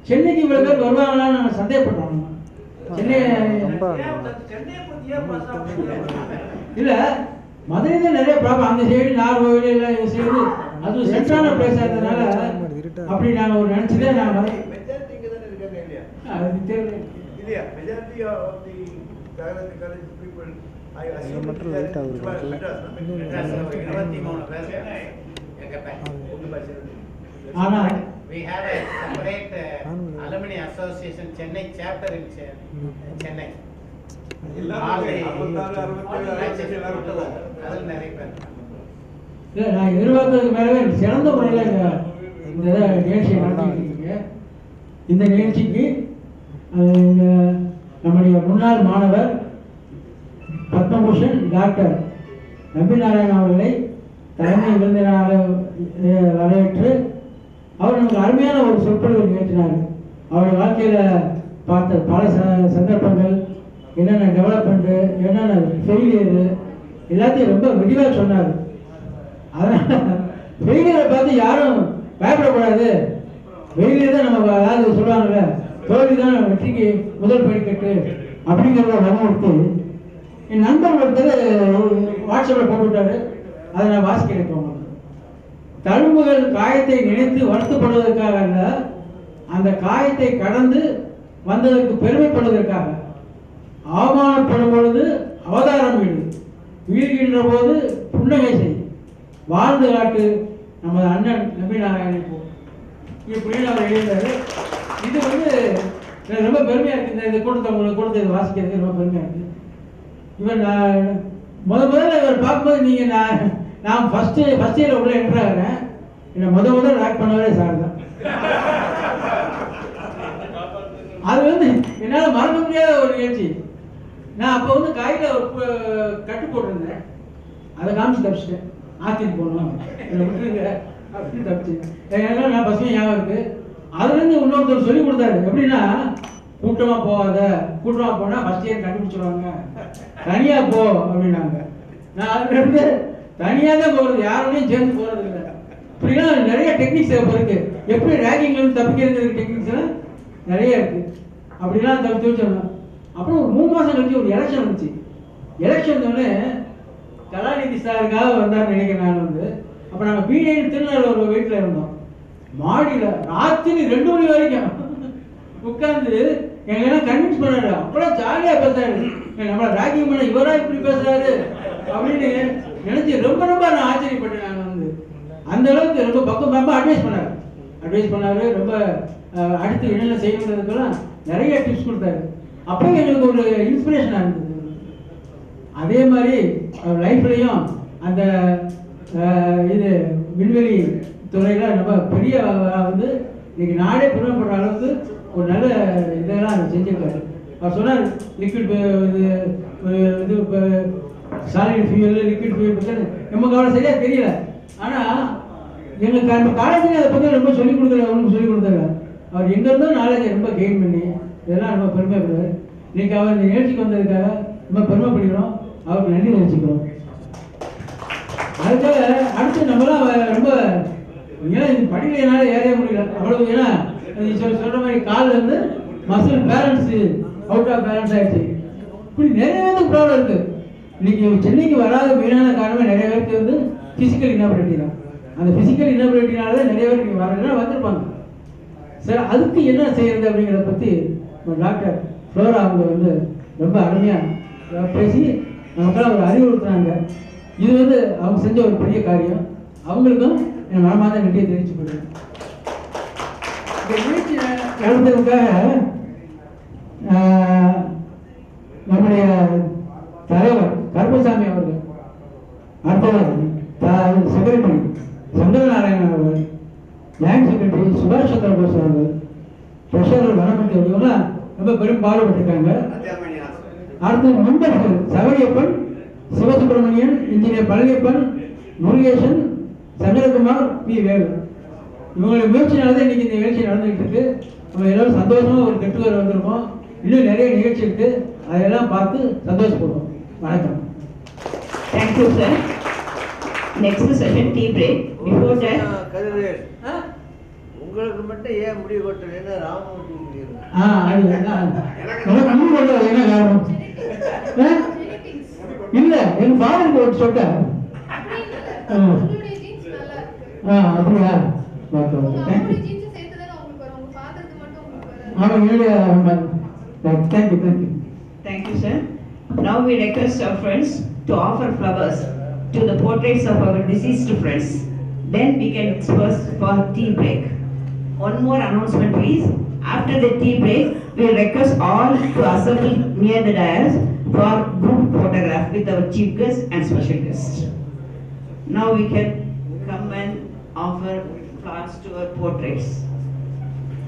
சென்னைக்கு இவ்வளோ பேர் வருவாங்களான்னு நாங்கள் சந்தேகப்பட்டோம். சென்னை இல்லை, மதுரையில் நிறைய ப்ராப்ளம். அந்த சைடு நாகர்கோவில் சைடு அது சென்ட்ரான பிளேஸாக இருந்ததுனால அப்படி நாங்கள் ஒரு நினச்சதே நாங்கள் மெஜாரிட்டி இங்கே தானே இருக்காங்க இல்லையா? அது தெரியல இல்லையா? Majority of the Dharapuram college people I assume மட்டும் லைட் ஆகுது ஆனால் we have a separate alumni association Chennai chapter in Chennai. எல்லாரும் 66 67 அதில் நிறைய பேர் இல்லை நான் எதிர்பார்த்ததுக்கு மேலவே சிறந்த முறையில் இந்த நிகழ்ச்சியை நடத்திருக்கீங்க. இந்த நிகழ்ச்சிக்கு நம்முடைய முன்னாள் மாணவர் பத்மபூஷன் டாக்டர் நம்பி நாராயணன் அவர்களை தலைமை விருந்தினராக வரவேற்று அவர் நமக்கு அருமையான ஒரு சொற்பொழிவு நிகழ்த்தினார். அவருடைய வாழ்க்கையில் பார்த்த பல சந்தர்ப்பங்கள், என்னென்ன டெவலப்மெண்ட்டு, என்னென்ன ஃபெயிலியரு எல்லாத்தையும் ரொம்ப விரிவாக சொன்னார். அதனால் ஃபெயிலியரை பார்த்து யாரும் பயப்படக்கூடாது. ஃபெயிலியர் தான் நம்ம அதாவது சொல்லுவாங்கல்ல, தோல்வி தான் வெற்றிக்கு முதல் படிக்கட்டு அப்படிங்கிறத வலியுறுத்தி என் நண்பர் ஒருத்தர் வாட்ஸ்அப்பில் போட்டு விட்டாரு. அதை நான் வாசிக்கிறேன். உங்களுக்கு தழும்புகள் காயத்தை நினைத்து வருத்தப்படுவதற்காக அல்ல, அந்த காயத்தை கடந்து வந்ததற்கு பெருமைப்படுவதற்காக. அவமானப்படும் பொழுது அவதாரம் வீடு, வீழ்கின்ற போது புன்னகை செய், வாழ்ந்து காட்டு நமது அண்ணன் நம்பி நாராயணன் போ இப்படின்னு அவர் எழுதினாரு. இது எனக்கு ரொம்ப பெருமையாக இருக்குது. இந்த கூட்டத்தை உங்களுக்கு கொடுத்து இதை வாசிக்கிறதுக்கு ரொம்ப பெருமையாக இருக்குது. இவர் நான் முதல்ல இவர் பார்க்கும்போது நீங்கள் நான் ஃபஸ்ட் இயரில் உள்ள என்ட்ரு ஆகிறேன். என்னை முதல்ல ரேக் பண்ணவரே சார் தான். அது என்னால் மறக்க முடியாத ஒரு நிகழ்ச்சி. நான் அப்போ காயில் ஒரு கட்டு போட்டிருந்தேன். அதை காமிச்சு தப்பிச்சிட்டேன். ஆத்திட்டு போகணும் என்னை விட்டுருங்க அப்படின்னு தப்பிச்சு. ஏன்னா நான் பசங்க ஞாபகம் இருக்குது. அதுலேருந்து இன்னொருத்தர் சொல்லி கொடுத்தாரு. எப்படின்னா, கூட்டமாக போகாத, கூட்டமாக போனால் ஃபஸ்ட் இயர் கண்டுபிடிச்சிடுவாங்க, தனியாக போ அப்படின்னாங்க. நான் அதுலேருந்து தனியாக தான் போகிறது, யாரோடையும் சேர்ந்து போகிறது இல்லை. இப்படிலாம் நிறைய டெக்னிக்ஸ் இருக்குது. எப்படி ரேங்கிங்லேருந்து தப்பிக்கிறதுக்கு டெக்னிக்ஸ்லாம் நிறைய இருக்குது. அப்படிலாம் தப்பிச்சு வச்சோம். அப்புறம் ஒரு 3 மாதம் கழிச்சு ஒரு எலெக்ஷன் வந்துச்சு. எலெக்ஷன் வந்தோடனே கலாநிதி சாருக்காக வந்தார்னு நினைக்கிறேன். நான் அப்போ நாங்கள் பீடையில் திருநெல்வேலி ஒரு வீட்டில் இருந்தோம். மாடியில் ராத்திரி 2 மணி வரைக்கும் உட்காந்து எங்கெல்லாம் கன்வின்ஸ் பண்ணாரு. அப்பெல்லாம் ஜாலியாக பேசுறாரு. நம்மளை ராக்கிங் பண்ண இவரா இப்படி பேசுறாரு அப்படின்னு நினைச்சு ரொம்ப நான் ஆச்சரியப்பட்டேன். நான் அந்த அளவுக்கு ரொம்ப பக்கம் அட்வைஸ் பண்ணாரு. ரொம்ப அடுத்து என்னென்ன செய்யணுன்றதுக்கெல்லாம் நிறைய டிப்ஸ் கொடுத்தாரு. அப்போ எங்களுக்கு ஒரு இன்ஸ்பிரேஷனாக இருந்தது. அதே மாதிரி லைஃப்லையும் அந்த இது விண்வெளி துறையில் நம்ம பெரிய இன்னைக்கு நாடே பெருமைப்படுற அளவுக்கு ஒரு நல்ல இதெல்லாம் செஞ்சிருக்காரு. அவர் சொன்னார், லிக்விட் இது சாலிட் ஃபியூல், லிக்விட் ஃபியூல் பற்றி நமக்கு அவ்வளோ சரியாக தெரியல. ஆனால் எங்களுக்கு அந்த காலேஜில் அதை பற்றி ரொம்ப சொல்லிக் கொடுக்கல, அவனுக்கு சொல்லிக் கொடுத்தாரு. அவர் எங்கேருந்தோ நாலேஜை ரொம்ப கெயின் பண்ணி இதெல்லாம் ரொம்ப பெருமைப்படுவார். இன்னைக்கு அவர் இந்த நிகழ்ச்சிக்கு வந்ததுக்காக ரொம்ப பெருமைப்படுகிறோம். அவருக்கு நன்றி தெரிவிச்சுக்கிறோம். அதுக்காக அடுத்து நம்மளாம் ரொம்ப ஏன்னா இது படிக்கலைனால ஏறவே முடியல அவ்வளவு. ஏன்னா சொல்ற மாதிரி கால் muscle balance out of balance ஆயிடுச்சு. இப்படி நிறைய பேருக்கு ப்ராப்ளம் இருக்கு. இன்னைக்கு சென்னைக்கு வராத மெயினான காரணமே நிறைய பேருக்கு பிசிக்கல் இன்னபிலிட்டி தான். அந்த பிசிக்கல் இன்னபிலிட்டினால தான் நிறைய பேர் இங்கே வரலாம் வந்திருப்பாங்க. சார் அதுக்கு என்ன செய்யறது அப்படிங்கிறத பற்றி டாக்டர் ஃப்ளோரா அவங்க ரொம்ப அருமையாக பேசி நமக்கெல்லாம் ஒரு அறிவுறுத்துறாங்க. இது அவங்க செஞ்ச ஒரு பெரிய காரியம். அவங்களுக்கும் என் மனமார்ந்த நன்றியை தெரிவிச்சு போடுறேன். இந்த நிகழ்ச்சி நடந்ததுக்காக நம்முடைய தலைவர் கருப்பசாமி அவர்கள், அடுத்தவர் செக்ரட்டரி சங்கரநாராயணன் அவர்கள், ஜாயிண்ட் செக்ரட்டரி சுபாஷ் சந்திர போஸ் அவர்கள், ட்ரெஷரர் வனமந்தி அவர்கள்லாம் ரொம்ப பெரும் பாடுபட்டிருக்காங்க. அடுத்து மெம்பர்கள் சகலியப்பன், சிவசுப்பிரமணியன், இன்ஜினியர் பழனியப்பன், முருகேசன், சந்திரகுமார், பி வேலு. இவங்களுடைய முயற்சினால்தான் இன்னைக்கு இந்த நிகழ்ச்சி நடந்துகிட்டு இருக்கு. நம்ம எல்லாரும் சந்தோஷமா ஒரு கெட்டுவர் வந்திருக்கோம். இன்னும் நிறைய நிகழ்ச்சி இருக்கு, அதெல்லாம் பார்த்து சந்தோஷப்படுவோம். வணக்கம். Thank you, sir. Next session tea break. Before that, உங்களுக்கு மட்டும் ஏன் முடிவு கொட்டலன்னு ராமமூர்த்தி இல்ல என் ஃபாதருக்கு ஒரு சொல்லிட்டேன். அப்படியா ஓகே உங்க ஓகே அம்மாவோட தேங்க்யூ ஜீன்ஸ் சேர்த்து தானே உங்களுக்கு வரும் உங்க ஃபாதருக்கு மட்டும் உங்களுக்கு வராது. ஆமாம் என்னுடைய thank you thank you. Thank you, sir. Now we request our friends to offer flowers to the portraits of our deceased friends. Then we can disperse for tea break. One more announcement, please. After the tea break, we request all to assemble near the dais for group photograph with our chief guest and special guest. Now we can come and offer flowers to our portraits.